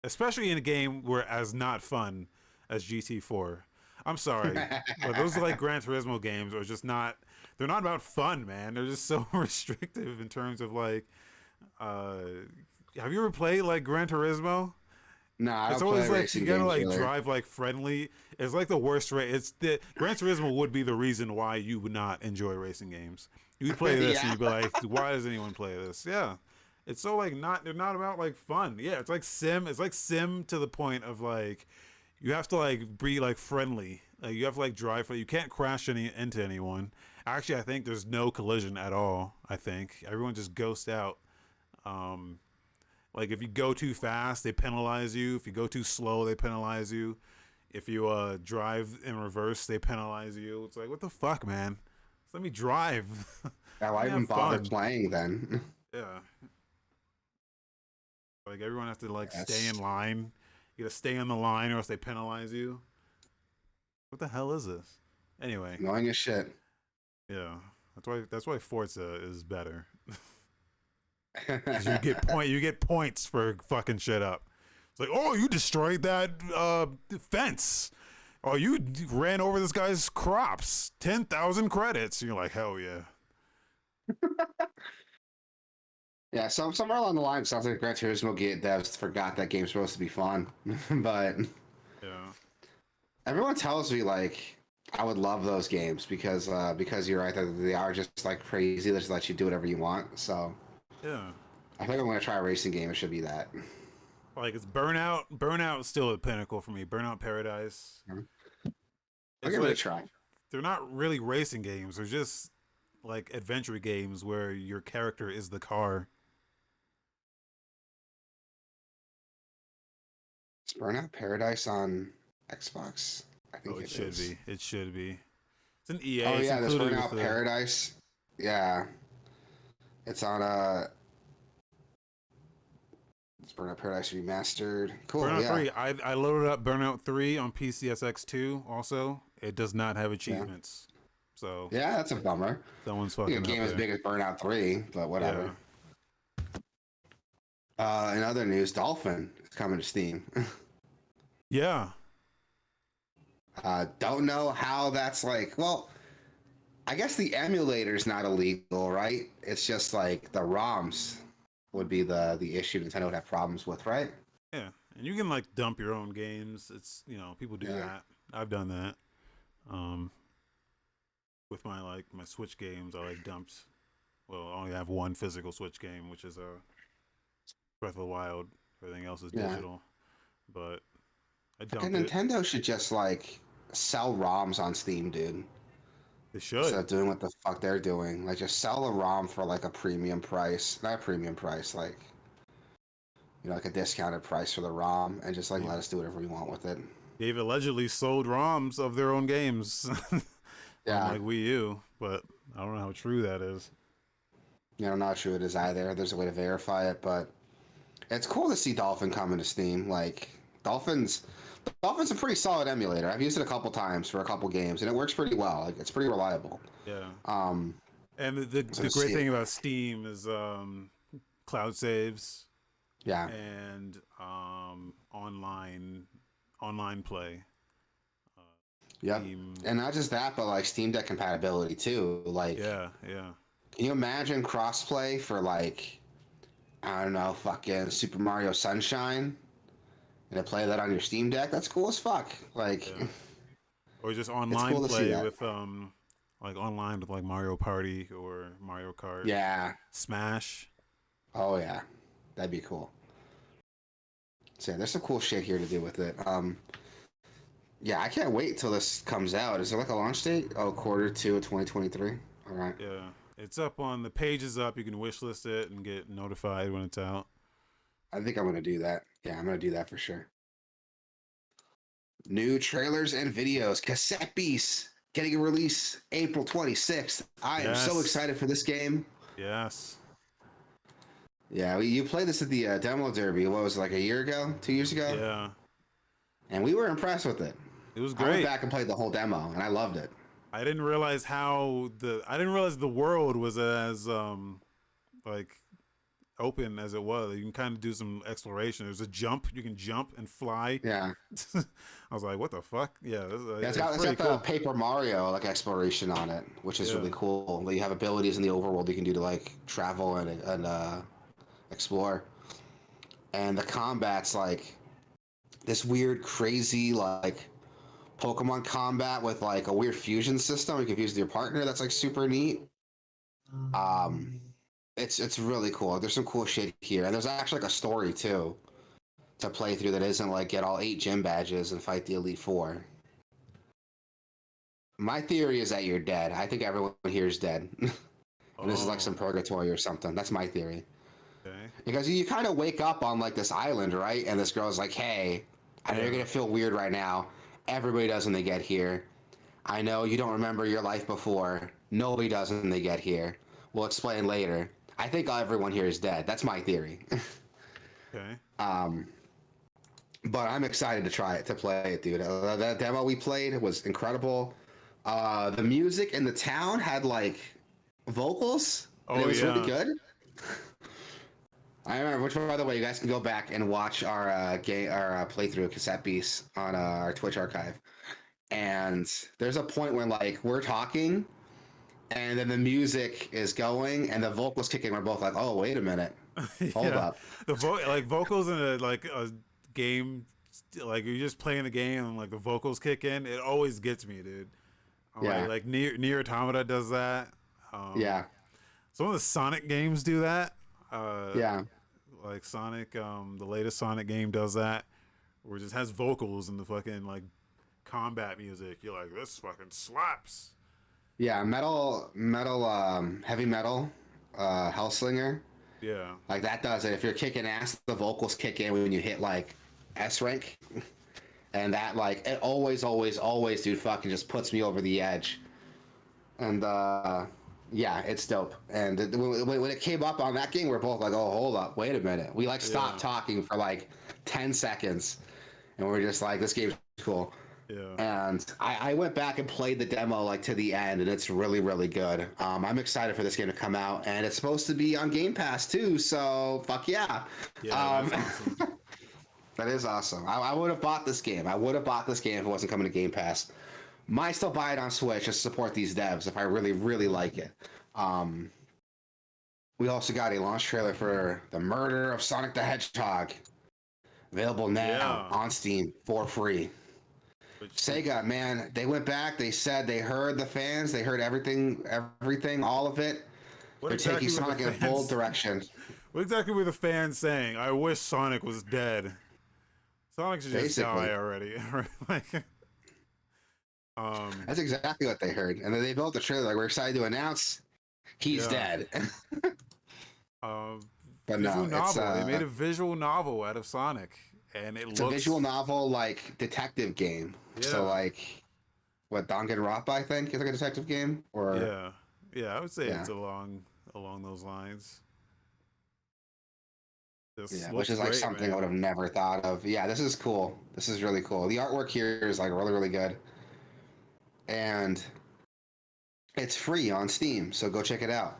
Especially in a game where as not fun as GT4. I'm sorry, but those like Gran Turismo games are just not. They're not about fun, man. They're just so restrictive in terms of like. Uh, have you ever played like Gran Turismo? No, I It's don't play always like you racing gotta games like really. drive like friendly. It's like the worst race. It's the Gran Turismo would be the reason why you would not enjoy racing games. You would play this and Yeah. you'd be like, why does anyone play this? Yeah, it's so like not. They're not about like fun. Yeah, it's like sim. It's like sim to the point of like you have to like be like friendly. Like you have to like drive. You can't crash into anyone. Actually, I think there's no collision at all. I think everyone just ghosts out. Um, like if you go too fast, they penalize you. If you go too slow, they penalize you. If you drive in reverse, they penalize you. It's like what the fuck, man? Just let me drive. Yeah, Let why me have even bother fun. playing then? Yeah, like everyone has to like stay in That's line. You gotta stay on the line, or else they penalize you. What the hell is this? Anyway, annoying as shit. yeah, that's why Forza is better because you get points for fucking shit up. It's like, oh, you destroyed that fence. Oh, you ran over this guy's crops. 10,000 credits. And you're like, hell yeah. Yeah, somewhere along the line, it sounds like Gran Turismo devs forgot that game's supposed to be fun. But Yeah. everyone tells me like I would love those games because you're right that they are just like crazy. They just let you do whatever you want. So Yeah. I think I'm gonna try a racing game. It should be that. Like it's Burnout. Burnout is still a pinnacle for me. Burnout Paradise. I'll It's give it a like try. they're not really racing games. They're just like adventure games where your character is the car. Is Burnout Paradise on Xbox? I Oh, think it it should is. be. It should be. It's an EA. Oh It's yeah, there's included with Burnout the Paradise. Yeah, it's on it's Burnout Paradise Remastered. Cool. Burnout Yeah. 3. I loaded up Burnout 3 on PCSX 2 also. It does not have Yeah. achievements. So Yeah, that's a bummer. someone's I think a fucking up game as there. big as Burnout 3, but Yeah. whatever. In other news, Dolphin is coming to Steam. Yeah. Don't know how that's like. Well, I guess the emulator's not illegal, right? It's just like the ROMs would be the issue Nintendo would have problems with, right? Yeah. And you can like dump your own games. It's, people do Yeah. that. I've done that. Um, with my Switch games, I like dumped. Well, I only have one physical Switch game, which is Breath of the Wild. Everything else is Yeah. digital, but I Fucking dumped it. Nintendo should just like sell ROMs on Steam, dude. They Instead should. of doing what the fuck they're doing. Like just sell a ROM for like a premium price. Not a premium price, like like a discounted price for the ROM and just like They, let us do whatever we want with it. they've allegedly sold ROMs of their own games on Yeah. like Wii U, but I don't know how true that is. I'm not sure it is either. There's a way to verify it, but it's cool to see Dolphin coming to Steam. Like Dolphin's a pretty solid emulator. I've used it a couple times for a couple games, and it works pretty well. Like it's pretty reliable. Yeah. Um, And so the to great see it, thing about Steam is cloud saves yeah, and online play. Uh, yep. Steam, And not just that, but like Steam Deck compatibility too. Like, yeah, yeah, can you imagine crossplay for like I don't know, fucking Super Mario Sunshine, and to play that on your Steam Deck? That's cool as fuck. Like, yeah. Or just it's online cool to see play that. with like online with like Mario Party or Mario Kart, Yeah. Smash. Oh yeah, that'd be cool. So yeah, there's some cool shit here to do with it. Yeah, I can't wait till this comes out. Is there like a launch date? Oh, quarter two of 2023. All right. Yeah, it's up on the page is up. You can wishlist it and get notified when it's out. I think I'm gonna do that. Yeah, I'm gonna do that for sure. New trailers and videos. Cassette Beast getting a release April 26th. I am so Yes, excited for this game. yes, Yeah, you played this at the demo derby. What was it, like a year ago, 2 years ago? yeah. And we were impressed with it. It was I went great. back and played the whole demo, and I loved it. I didn't realize the world was as like open as it was. You can kind of do some exploration. There's a jump. You can jump and fly. Yeah, I was like, what the fuck? Yeah, yeah, it's it's pretty got the cool. Paper Mario like exploration on it, which is Yeah, really cool. Like, you have abilities in the overworld you can do to like travel and explore, and the combat's like this weird, crazy like Pokemon combat with like a weird fusion system. You can fuse with your partner. That's like super neat. Um, it's really cool. There's some cool shit here, and there's actually like a story too to play through that isn't like get all 8 gym badges and fight the Elite Four. My theory is that you're dead. I think everyone here is dead. And this is like some oh, purgatory or something. That's my theory. okay, Because you kind of wake up on like this island, right? And this girl's like, "Hey, I know you're yeah, gonna feel weird right now. Everybody does when they get here. I know you don't remember your life before. Nobody does when they get here. We'll explain later. I think everyone here is dead. That's my theory. okay, um, but I'm excited to try it, to play it, dude. That demo we played was incredible. The music in the town had like vocals, and it oh was really yeah, good. I remember, which by the way, you guys can go back and watch our playthrough Cassette Beast on our Twitch archive. And there's a point when like we're talking, and then the music is going, and the vocals kicking. We're both like, "Oh, wait a minute, hold yeah. up." Like vocals in a game, like you're just playing the game and like the vocals kick in. It always gets me, dude. I'm Yeah, like near Automata does that. yeah, Some of the Sonic games do that. Uh, yeah, like Sonic, the latest Sonic game does that, where it just has vocals and the fucking like combat music. You're like, this fucking slaps. yeah. Heavy metal, Hellslinger. Yeah, Like that does it. If you're kicking ass, the vocals kick in when you hit like S rank, and that like it always, dude, fucking just puts me over the edge. And yeah, it's dope. And when it came up on that game, we're both like, "Oh, hold up, wait a minute." We like stopped yeah, talking for like 10 seconds, and we're just like, "This game's cool." yeah, And I went back and played the demo like to the end, and it's really good. I'm excited for this game to come out, and it's supposed to be on Game Pass too. So fuck yeah, yeah. um, That's awesome. that is awesome. I would have bought this game. I would have bought this game if it wasn't coming to Game Pass. Might still buy it on Switch to support these devs if I really like it. Um, we also got a launch trailer for The Murder of Sonic the Hedgehog, available now Yeah, on Steam for free. Which Sega, man, they went back. They said they heard the fans. They heard everything, all of it. what They're taking exactly were the Sonic in a bold fans? direction. What exactly were the fans saying? I wish Sonic was dead. Sonic should just die Basically, already. like, um, that's exactly what they heard. And then they built the trailer. Like, we're excited to announce he's yeah. dead. Uh, But visual no, novel. They made a visual novel out of Sonic, and it it's a visual looks, novel like detective game. So yeah, like what Danganronpa I think is like a detective game or yeah, yeah. I would say yeah. it's along those lines. This Yeah, which looks is like great, something I would man. have never thought of. Yeah, this is cool. This is really cool. The artwork here is like really, really good. And it's free on Steam, so go check it out.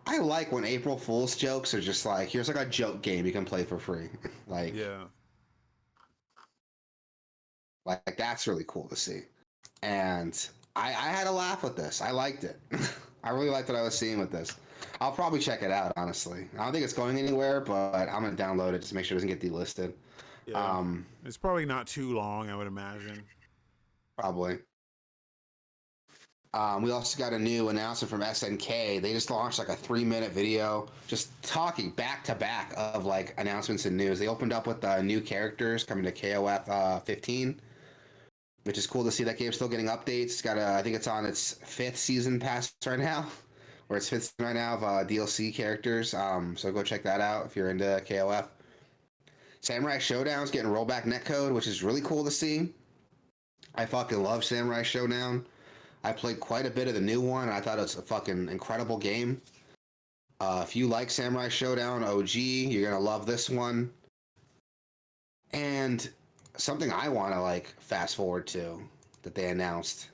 I like when April Fool's jokes are just like, here's like a joke game you can play for free. like Yeah, like that's really cool to see. And I had a laugh with this. I liked it. I really liked what I was seeing with this. I'll probably check it out, honestly. I don't think it's going anywhere, but I'm gonna download it just to make sure it doesn't get delisted. yeah. Um, It's probably not too long, I would imagine. Probably. We also got a new announcement from SNK. They just launched like a 3-minute video just talking back to back of like announcements and news. They opened up with new characters coming to KOF 15, which is cool to see that game's still getting updates. It's got I think it's on its 5th season pass right now, or its 5th season right now of DLC characters. So go check that out if you're into KOF. Samurai Showdown's getting rollback netcode, which is really cool to see. I fucking love Samurai Showdown. I played quite a bit of the new one, and I thought it was a fucking incredible game. If you like Samurai Showdown OG, you're gonna love this one. And something I want to like fast forward to that they announced: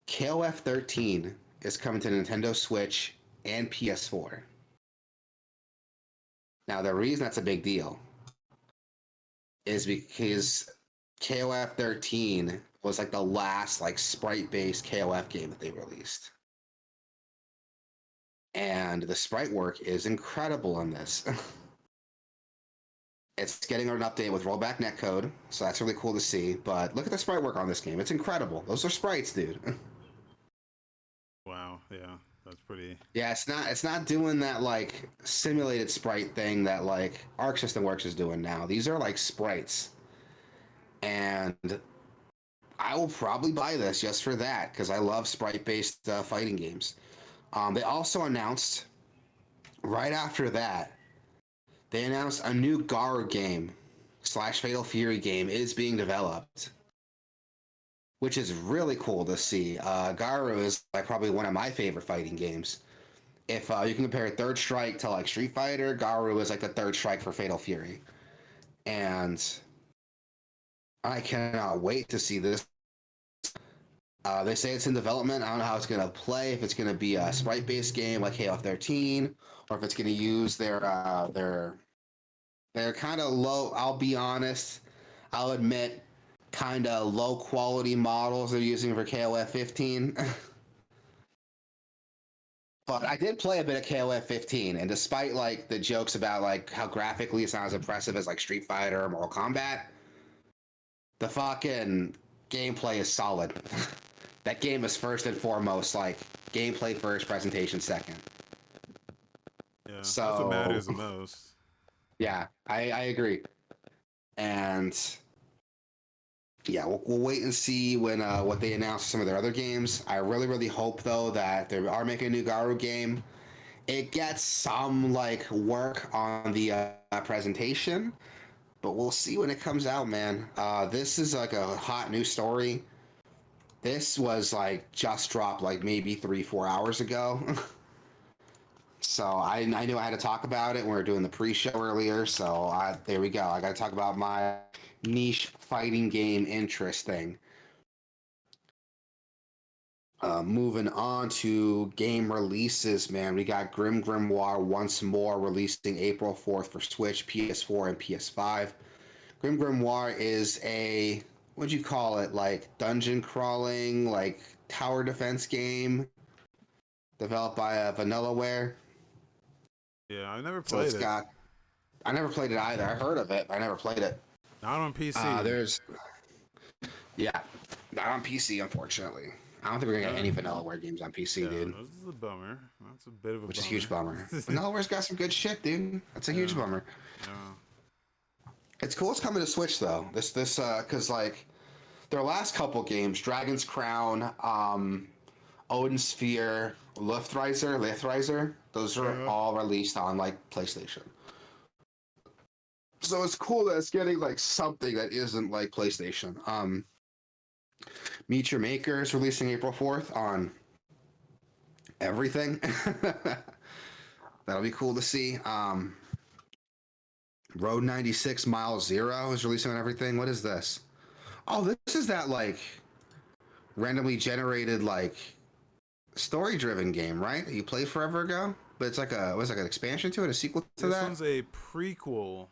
KOF 13 is coming to Nintendo Switch and PS4. Now, the reason that's a big deal is because KOF 13 was like the last like sprite-based KOF game that they released. And the sprite work is incredible in this. It's getting an update with rollback netcode, so that's really cool to see. But look at the sprite work on this game; it's incredible. Those are sprites, dude. Wow, yeah, that's pretty. Yeah, it's not doing that like simulated sprite thing that like Arc System Works is doing now. These are like sprites, and I will probably buy this just for that because I love sprite-based fighting games. They also announced right after that they announced a new Garu game slash Fatal Fury game is being developed, which is really cool to see. Garu is like probably one of my favorite fighting games. If you can compare Third Strike to like Street Fighter, Garu is like the Third Strike for Fatal Fury, and I cannot wait to see this. They say it's in development. I don't know how it's gonna play. If it's gonna be a sprite-based game like Halo 13, or if it's gonna use their kind of low. I'll be honest. I'll admit, kind of low quality models they're using for KOF 15. But I did play a bit of KOF 15, and despite like the jokes about like how graphically it's not as impressive as like Street Fighter or Mortal Kombat, the fucking gameplay is solid. That game is first and foremost like gameplay first, presentation second. Yeah, that's what So matters the most. yeah, I agree. And yeah, we'll wait and see when what they announce some of their other games. I really, really hope though that they are making a new Garu game. It gets some like work on the presentation, but we'll see when it comes out, man. This is like a hot new story. This was like just dropped like maybe 3-4 hours ago. So I knew I had to talk about it when we were doing the pre-show earlier. So there we go. I got to talk about my niche fighting game interest thing. Moving on to game releases, man. We got Grim Grimoire once more releasing April 4th for Switch, PS4, and PS5. Grim Grimoire is a, what'd you call it? Like dungeon crawling, like tower defense game developed by Vanillaware. Yeah, I never So it's played it. got, I never played it either. I heard of it, but I never played it. Not on Uh, PC. there's Yeah, not on PC, unfortunately. I don't think we're gonna get any Vanillaware games on PC, Yeah, dude. this is a bummer. That's a bit of a Which is a bummer. huge bummer. Vanillaware's got some good shit, dude. That's a huge Yeah, bummer. yeah. It's cool it's coming to Switch though. Because like their last couple games, Dragon's Crown, Odin Sphere, Lithriser, those are Yeah. all released on like PlayStation. So it's cool that it's getting like something that isn't like PlayStation. Meet Your Maker is releasing April 4th on everything. That'll be cool to see. Road 96 Mile Zero is releasing on everything. What is this? Oh, this is that like randomly generated like story driven game, right? That you played forever ago? But it's like a was like an expansion to it, a sequel to This that? one's a prequel.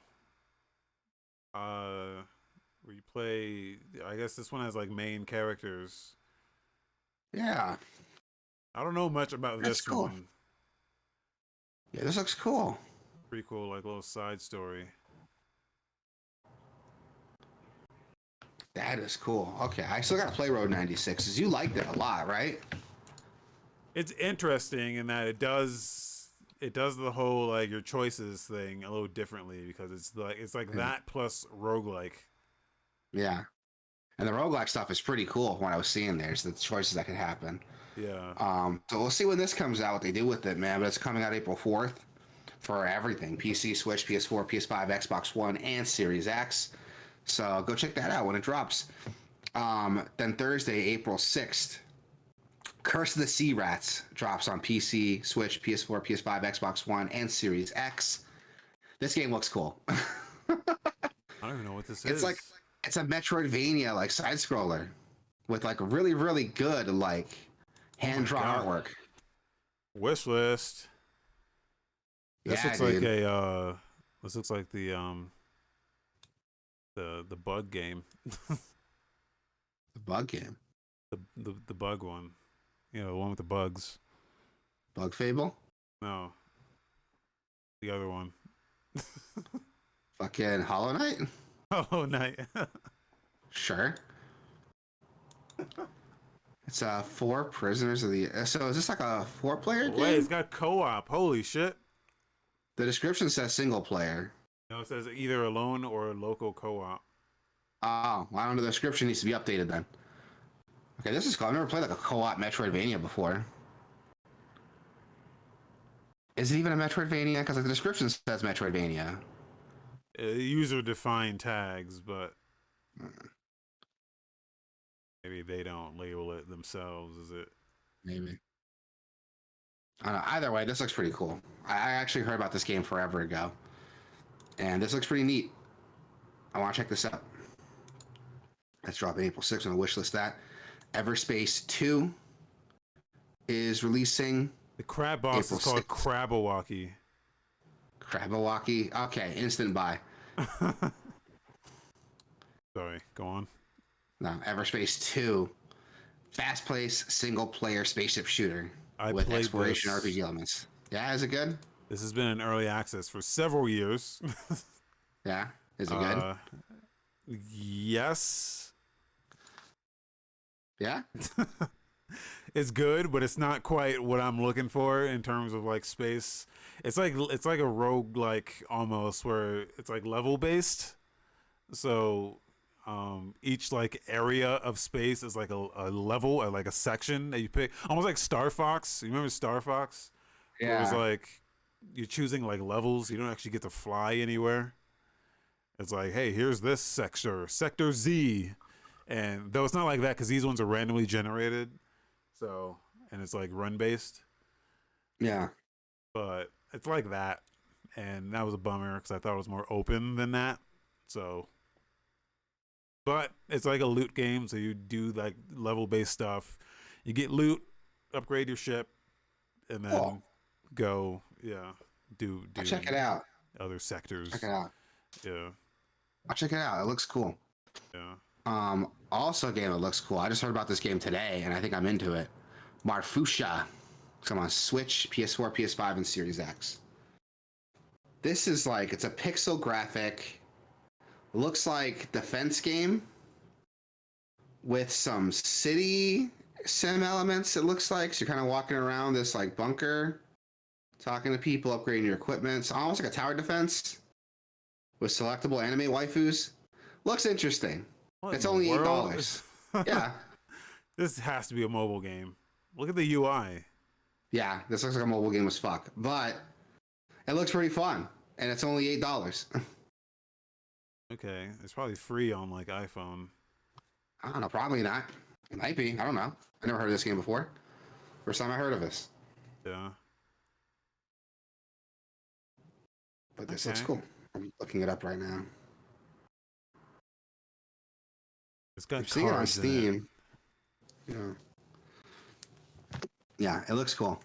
Where you play. I guess this one has like main characters. Yeah. I don't know much about That's this cool. one. Yeah, this looks cool. Prequel, like little side story. That is cool. Okay, I still gotta play Road 96 because you liked it a lot, right? It's interesting in that it does the whole like your choices thing a little differently because it's like Yeah. that plus roguelike. Yeah. And the roguelike stuff is pretty cool from what I was seeing there. So the choices that could happen. Yeah. So we'll see when this comes out, what they do with it, man. But it's coming out April 4th for everything: PC, Switch, PS4, PS5, Xbox One, and Series X. So go check that out when it drops. Then Thursday, April 6th, Curse of the Sea Rats drops on PC, Switch, PS4, PS5, Xbox One, and Series X. This game looks cool. I don't even know what this It's like is. it's a Metroidvania like side scroller with like really really good like Oh hand my drawn god. artwork. Wish list. This Yeah, looks like dude. a this looks like the bug game. The bug game. The bug one. You know, the one with the bugs. Bug Fable. No, the other one. Fucking Hollow Knight. Oh, night. Sure. It's four prisoners of the. So is this like a four-player Wait, it's game? got co-op. Holy shit. The description says single player. No, it says either alone or local co-op. Oh, well, I don't know. The description needs to be updated then. Okay, this is cool. I've never played like a co-op Metroidvania before. Is it even a Metroidvania? Because like the description says Metroidvania. User-defined tags, but maybe they don't label it themselves, is it? Maybe. I don't know. Either way, this looks pretty cool. I actually heard about this game forever ago, and this looks pretty neat. I want to check this out. Let's drop April 6th on the wish list. That Everspace 2 is releasing The crab boss April is called 6th. Crabawaki. Krabawaki. Okay, instant buy. Sorry, go on. No, Everspace 2. Fast paced single player spaceship shooter I with played exploration this. RPG elements. Yeah, is it good? This has been in early access for several years. Yeah. Is it good? Yes. Yeah? It's good, but it's not quite what I'm looking for in terms of like space. It's like a rogue like almost where it's like level based. So each like area of space is like a level or like a section that you pick. Almost like Star Fox. You remember Star Fox? Where it was Yeah. like you're choosing like levels. You don't actually get to fly anywhere. It's like, hey, here's this Sector Z. And though it's not like that because these ones are randomly generated. So, and it's like run based, Yeah. but it's like that. And that was a bummer because I thought it was more open than that. So, but it's like a loot game. So you do like level based stuff. You get loot, upgrade your ship, and Cool. then go, yeah, I'll do check it out. other Check sectors. it out. Yeah, I'll check it out. It looks cool. yeah. Also a game that looks cool. I just heard about this game today, and I think I'm into it. Marfusha. Come on, Switch, PS4, PS5, and Series X. This is like it's a pixel graphic. Looks like defense game with some city sim elements. It looks like so you're kind of walking around this like bunker, talking to people, upgrading your equipment. It's almost like a tower defense with selectable anime waifus. Looks interesting. What in It's the only world? $8. Yeah, This has to be a mobile game. Look at the UI. yeah. This looks like a mobile game as fuck, but it looks pretty fun, and it's only $8. Okay, it's probably free on like iPhone. I don't know. Probably not. It might be. I don't know. I never heard of this game before. First time I heard of this. Yeah. But this looks Okay. cool. I'm looking it up right now. It's got I've seen it on cards in it. Steam. Yeah. Yeah, it looks cool.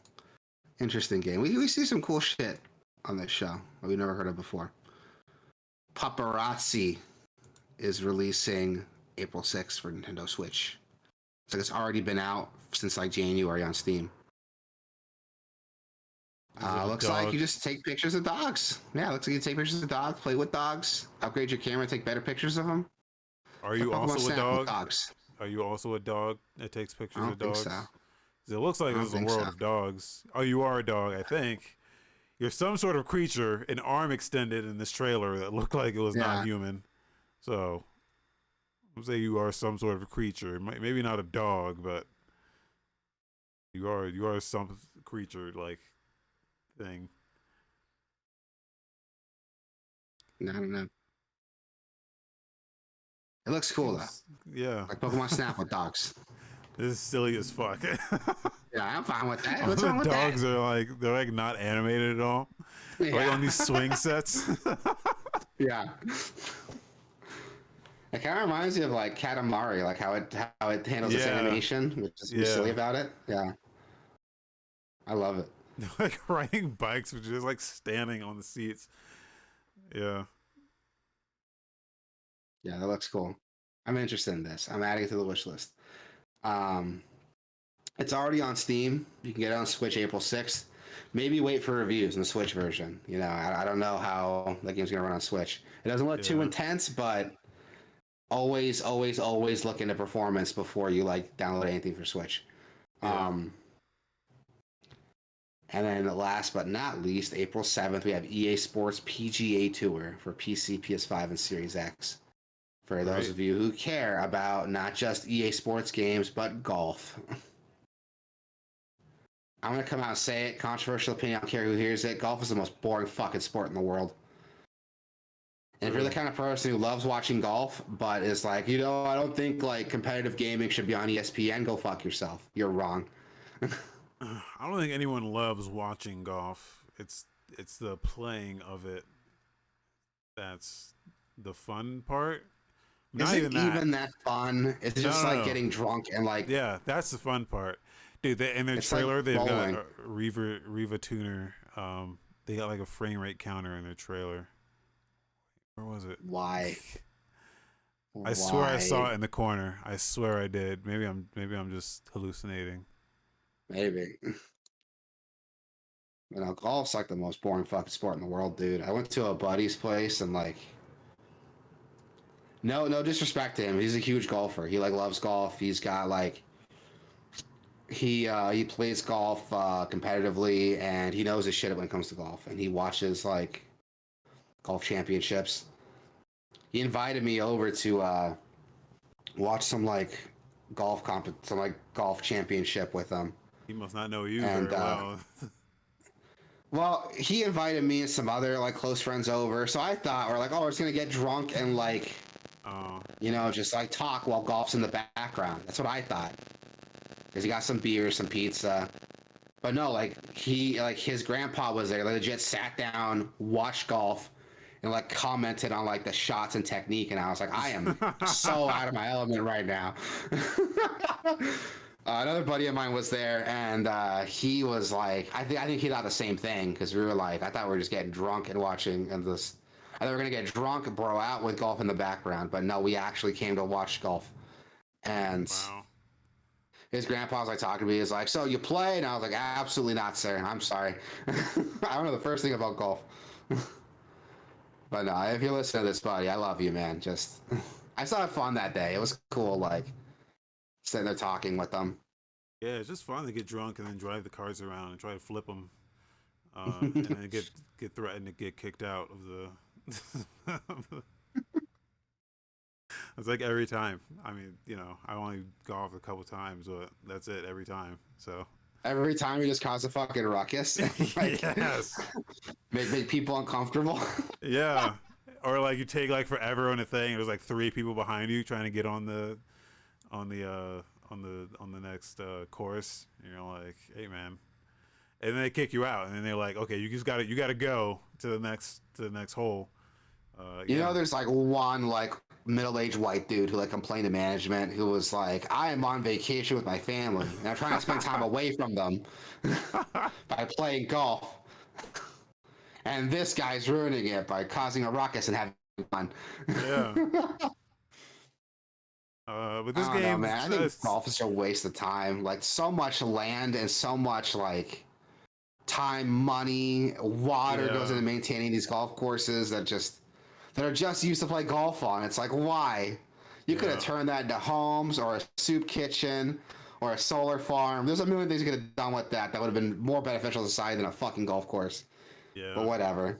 Interesting game. We see some cool shit on this show that we've never heard of before. Paparazzi is releasing April 6th for Nintendo Switch. It's like it's already been out since like January on Steam. Is it a Looks like dog? you just take pictures of dogs. Yeah, looks like you take pictures of dogs, play with dogs, upgrade your camera, take better pictures of them. Are It's like you Pokemon also a Snap with dog? dogs. Are you also a dog that takes I pictures of don't think so. dogs? 'Cause it looks like I this don't is a think world so. of dogs. Oh, you are a dog, I think. You're some sort of creature, an arm extended in this trailer that looked like it was not Yeah. human. So, I'm saying you are some sort of creature. Maybe not a dog, but you are some creature like thing. I don't know. It looks cool though. Yeah, Like Pokemon Snap with dogs. this is silly as fuck. Yeah, I'm fine with that. All What's the wrong with that? dogs are like they're like not animated at all. Like Yeah. on these swing sets. Yeah. It kind of reminds me of like Katamari, like how it handles its Yeah, animation, which is be silly yeah. about it. Yeah, I love it. They're like riding bikes, which is like standing on the seats. Yeah. Yeah, that looks cool. I'm interested in this. I'm adding it to the wish list. Um, it's already on Steam. You can get it on Switch April 6th. Maybe wait for reviews in the Switch version. You know, I don't know how that game's gonna run on Switch. It doesn't look too Yeah. intense, but always look into performance before you like download anything for Switch. Yeah. Um, and then last but not least, April 7th, we have EA Sports PGA Tour for PC, PS5, and Series X. For those Right. of you who care about not just EA Sports games, but golf. I'm going to come out and say it. Controversial opinion. I don't care who hears it. Golf is the most boring fucking sport in the world. And if you're the kind of person who loves watching golf, but is like, you know, I don't think like competitive gaming should be on ESPN, go fuck yourself. You're wrong. I don't think anyone loves watching golf. It's the playing of it that's the fun part. Is Not it even that. even that fun? It's No, just no, like no. getting drunk and like, Yeah, that's the fun part, dude. In their it's like trailer, they've got bowling. a Riva tuner. They got like a frame rate counter in their trailer. Where was it? Why? I swear I saw Why? it in the corner. I swear I did. Maybe I'm just hallucinating. Maybe. You know, golf's like the most boring fucking sport in the world, dude. I went to a buddy's place and like, no disrespect to him. He's a huge golfer. He like loves golf. He's got like, he plays golf competitively and he knows his shit when it comes to golf. And he watches like golf championships. He invited me over to watch some like some like golf championship with him. He must not know you And very well. well, he invited me and some other like close friends over. So I thought we're like, oh, we're just gonna get drunk and like, Oh, you know, just like talk while golf's in the background. That's what I thought. Because he got some beer, some pizza. But no, like his grandpa was there. Like, legit sat down, watched golf, and like commented on like the shots and technique. And I was like, I am so out of my element right now. Another buddy of mine was there, and he was like, I think he thought the same thing because we were like, I thought we were just getting drunk and watching and this. I thought we were gonna get drunk, bro, out with golf in the background, but no, we actually came to watch golf. And wow. his grandpa was like talking to me. He's like, "So you play?" And I was like, "Absolutely not, sir. I'm sorry. I don't know the first thing about golf." But no, if you're listening to this, buddy, I love you, man. Just I still had fun that day. It was cool. Like sitting there talking with them. Yeah, it's just fun to get drunk and then drive the cars around and try to flip them, and then get threatened to get kicked out of the. It's like every time. I mean, I only golf a couple times, but that's it every time. So Every time you just cause a fucking ruckus, like yes, make people uncomfortable. yeah. Or like you take like forever on a thing. There's like three people behind you trying to get on the on the next course. You're like, hey man, and then they kick you out, and then they're like, okay, you got to go to the next hole. You Yeah, know, there's like one like middle-aged white dude who like complained to management who was like, I am on vacation with my family and I'm trying to spend time away from them by playing golf. And this guy's ruining it by causing a ruckus and having fun. yeah. But this I don't know, game man. I think just golf is a waste of time. Like so much land and so much like time, money, water goes yeah, into maintaining these golf courses that are just used to play golf on. It's like why? You could have yeah, turned that into homes or a soup kitchen or a solar farm. There's a million things you could have done with that would have been more beneficial to society than a fucking golf course. But yeah. whatever.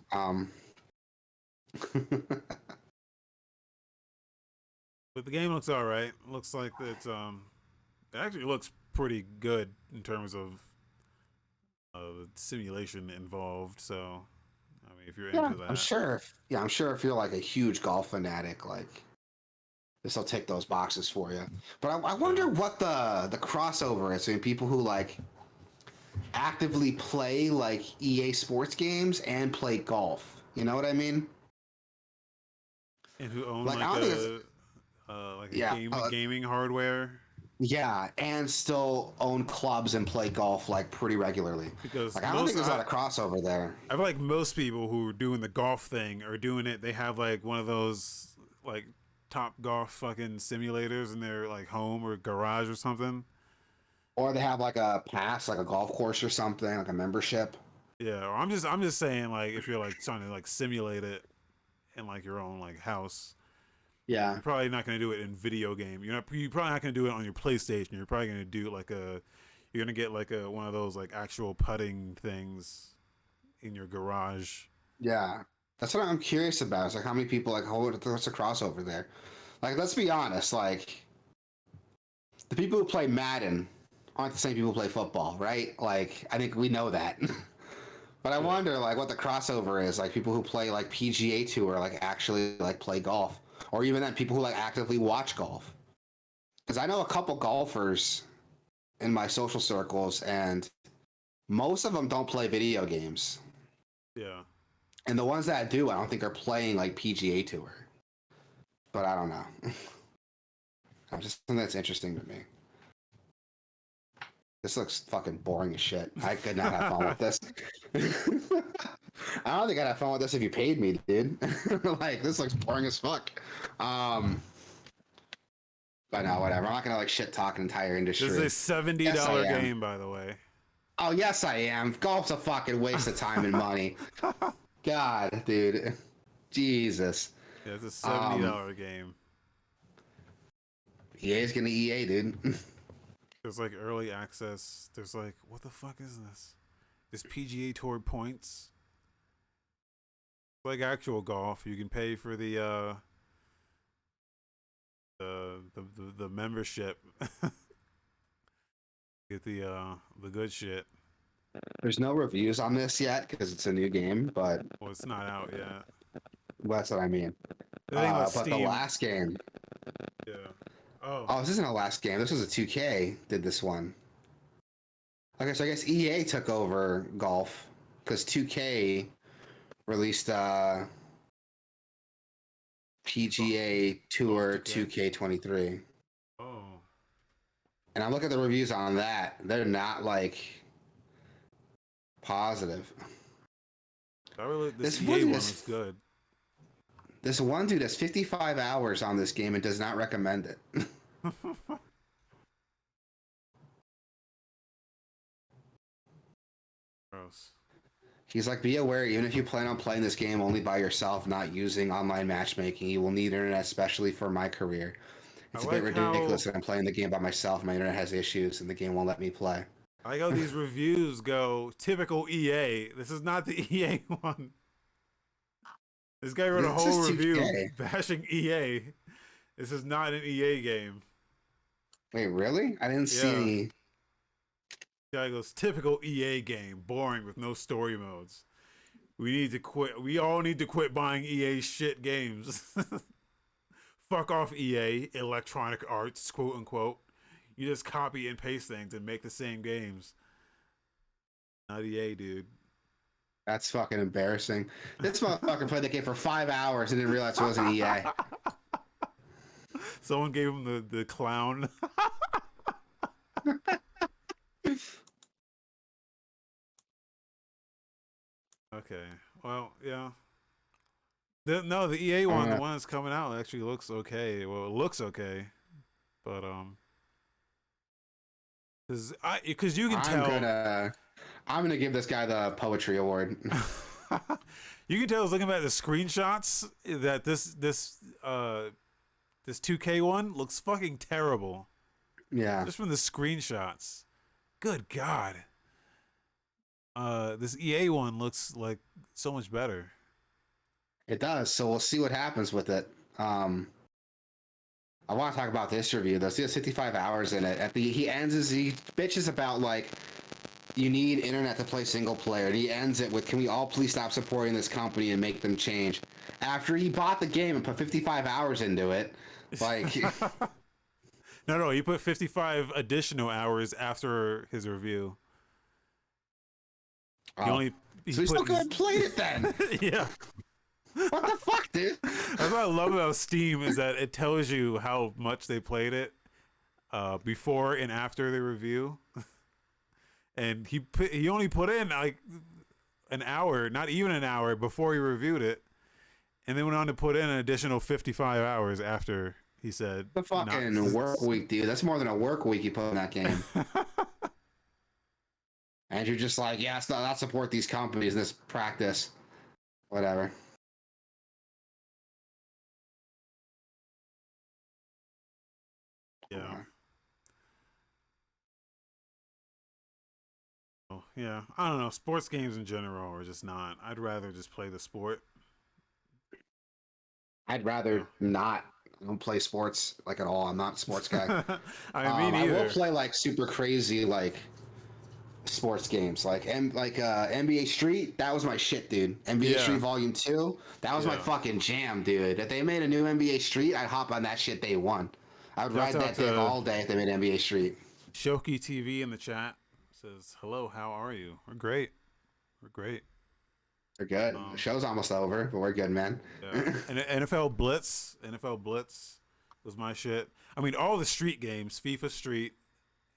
But the game looks all right. Looks like it actually looks pretty good in terms of the simulation involved. So, I mean, if you're Yeah, into I'm that, sure. I'm sure if you're like a huge golf fanatic, like this will tick those boxes for you. But I yeah, wonder what the crossover is between people who like actively play like EA sports games and play golf. You know what I mean? and who own Like I don't think it's like a yeah, gaming hardware yeah, and still own clubs and play golf like pretty regularly. because Like I don't think there's a lot of crossover there. I feel like most people who are doing the golf thing are doing it. They have like one of those like top golf fucking simulators in their like home or garage or something. Or they have like a pass, like a golf course or something, like a membership. Yeah, or I'm just saying like if you're like trying to like simulate it in like your own like house, Yeah. you're probably not going to do it in video game. You're probably not going to do it on your PlayStation. You're probably going to do like you're going to get like a one of those like actual putting things in your garage. Yeah. That's what I'm curious about. It's like how many people like what's the crossover there? Like let's be honest, like the people who play Madden aren't the same people who play football, right? Like I think we know that. But I Yeah, wonder like what the crossover is, like people who play like PGA Tour like actually like play golf. Or even then people who like actively watch golf. Because I know a couple golfers in my social circles and most of them don't play video games. yeah. And the ones that do, I don't think are playing like PGA Tour. But I don't know. I just think that's interesting to me. This looks fucking boring as shit. I could not have fun with this. I don't think I'd have fun with this if you paid me, dude. Like this looks boring as fuck. Um, but no, whatever. I'm not gonna like shit talk an entire This is a industry. seventy Yes, I dollar am. game, by the way. Oh yes, I am. Golf's a fucking waste of time and money. God, dude. Jesus. Yeah, it's a seventy Um, dollar game. EA's gonna EA, dude. There's like early access. There's like what the fuck is this? This PGA Tour points. Like actual golf, you can pay for the membership. Get the good shit. There's no reviews on this yet because it's a new game, but Well, it's not out yet. that's what I mean. The thing about But the Steam, last game. yeah. Oh, Oh, this isn't a last game. This was a 2K did this one. Okay, so I guess EA took over golf because 2K released PGA golf Tour 2K. 2K23. Oh, And I look at the reviews on that. They're not like positive. I really this This EA one one is looks good. this one dude has 55 hours on this game and does not recommend it. Gross. He's like, be aware, even if you plan on playing this game only by yourself, not using online matchmaking, you will need internet, especially for my career. I It's a bit like how ridiculous that I'm playing the game by myself. My internet has issues, and the game won't let me play. these reviews go. Typical EA. This is not the EA one. This guy wrote a This whole is review 2K. bashing EA. This is not an EA game. Wait, really? I didn't see Yeah. any. Guy goes, typical EA game, boring with no story modes. We need to quit. We all need to quit buying EA shit games. Fuck off EA, Electronic Arts, quote unquote. You just copy and paste things and make the same games. Not EA, dude. That's fucking embarrassing. This motherfucker played the game for 5 hours and didn't realize it wasn't EA. Someone gave him the clown. Okay. Well, yeah. The EA one, the one that's coming out, actually looks okay. Well, it looks okay, but because you can tell. I'm gonna give this guy the poetry award. You can tell, I was looking at the screenshots, that this 2K one looks fucking terrible. Yeah. Just from the screenshots. Good God. This EA one looks like so much better. It does. So we'll see what happens with it. I want to talk about this review though. See, it's 55 hours in it. He bitches about like you need internet to play single player. And he ends it with, "Can we all please stop supporting this company and make them change?" After he bought the game and put 55 hours into it, like. No, he put 55 additional hours after his review. So he still could have played it then. Yeah. What the fuck, dude? That's what I love about Steam, is that it tells you how much they played it before and after the review. And he only put in like an hour, not even an hour, before he reviewed it, and then went on to put in an additional 55 hours after he said the fucking work week, dude. That's more than a work week you put in that game. And you're just like, yeah, not support these companies in this practice. Whatever. Yeah. Oh, yeah. I don't know. Sports games in general are just not. I'd rather just play the sport. I'd rather not. I don't play sports like at all. I'm not a sports guy. I mean, I will play like super crazy like sports games, like NBA Street. That was my shit, dude. NBA Street Volume 2. That was my fucking jam, dude. If they made a new NBA Street, I'd hop on that shit day one. I would ride that dick all day if they made NBA Street. Shoki TV in the chat says, "Hello, how are you? We're great. We're great. They're good. The show's almost over, but we're good, man." Yeah. And NFL Blitz was my shit. I mean, all the street games, FIFA Street,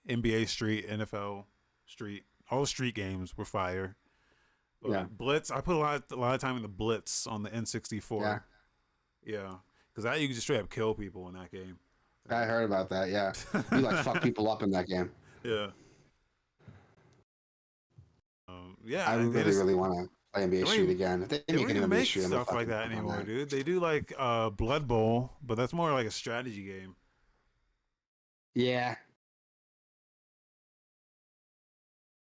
NBA Street, NFL Street, all the street games were fire. But yeah. Blitz, I put a lot of time in the Blitz on the N64. Yeah, because you can just straight up kill people in that game. I heard about that. Yeah, you like fuck people up in that game. Yeah. Yeah. I really want to play NBA Street again. If they don't even make stuff like that anymore, dude. They do like Blood Bowl, but that's more like a strategy game. Yeah.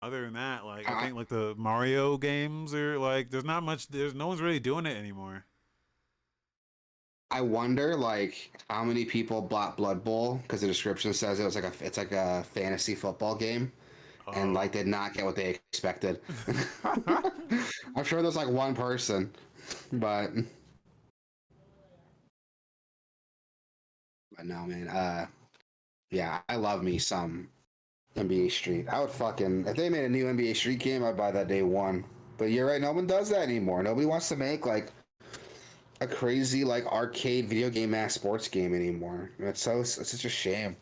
Other than that, like I think like the Mario games are like there's not much. There's no one's really doing it anymore. I wonder like how many people bought Blood Bowl because the description says it's like a fantasy football game. And like did not get what they expected. I'm sure there's like one person, but no, man. Yeah, I love me some NBA Street. I would fucking if they made a new NBA Street game, I'd buy that day one. But you're right, no one does that anymore. Nobody wants to make like a crazy like arcade video game mass sports game anymore. It's such a shame.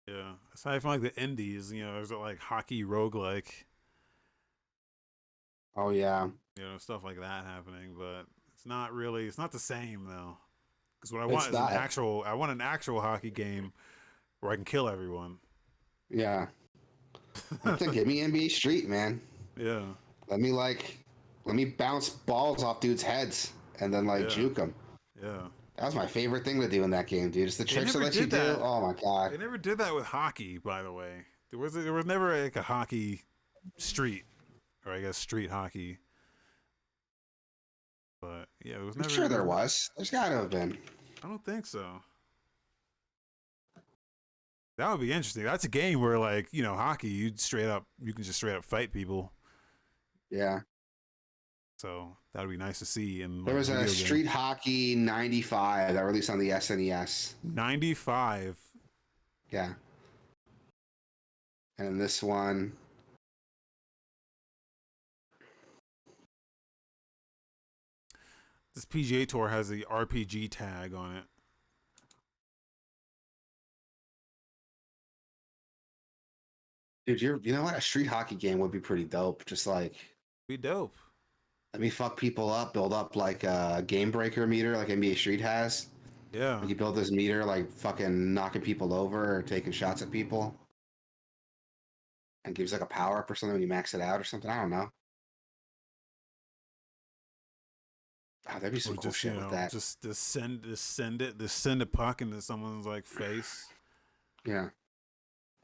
Yeah, aside from like the indies, there's like hockey roguelike. Oh yeah. Stuff like that happening, but it's not the same though. Because what I want is I want an actual hockey game where I can kill everyone. Yeah. Give me NBA Street, man. Yeah. Let me bounce balls off dudes' heads and then juke them. Yeah. That was my favorite thing to do in that game, dude. Just the They tricks that never let you did do. that. Oh my god. They never did that with hockey, by the way. There was never like a hockey street, or I guess street hockey. But yeah, there was I'm never. sure there was. There's gotta have been. I don't think so. That would be interesting. That's a game where, like, you know, hockey, you can just straight up fight people. Yeah. So that would be nice to see in There like was a video Street game. Hockey 95 that released on the SNES. 95. Yeah. And this one. This PGA Tour has the RPG tag on it. Dude, you know what? A street hockey game would be pretty dope. Just like, Be dope. let me fuck people up, build up like a game breaker meter like NBA Street has. Yeah. You build this meter like fucking knocking people over or taking shots at people. And gives like a power up or something when you max it out or something. I don't know. Oh, there'd be some Or cool just, shit with that. just send a puck into someone's like face. Yeah.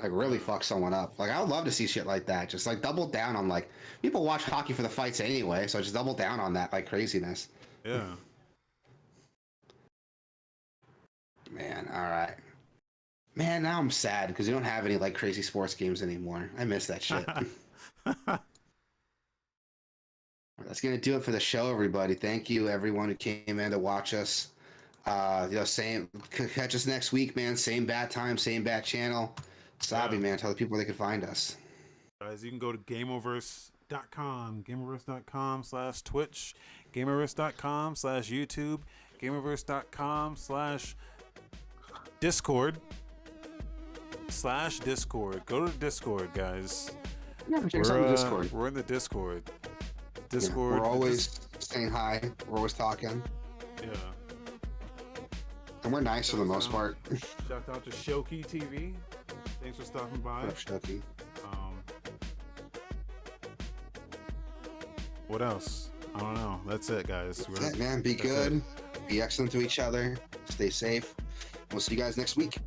Like really fuck someone up. Like I would love to see shit like that. Just like double down on like people watch hockey for the fights anyway, so just double down on that like craziness. Yeah. Man, all right. Man, now I'm sad because we don't have any like crazy sports games anymore. I miss that shit. That's gonna do it for the show, everybody. Thank you, everyone who came in to watch us. Same catch us next week, man. Same bad time, same bad channel. Wasabi, Yeah. man. Tell the people where they can find us. Guys, you can go to Gameoverse.com, Gameoverse.com/Twitch, Gameoverse.com/YouTube, Gameoverse.com/Discord. Go to Discord, guys. Yeah, check us out on the Discord. We're in the Discord. Yeah, we're always saying hi. We're always talking. Yeah. And we're nice for the most part. Shout out to Shoki TV. Thanks for stopping by. What up, Shoki? What else? I don't know. That's it, guys. That's it, man. Be good. Be excellent to each other. Stay safe. We'll see you guys next week.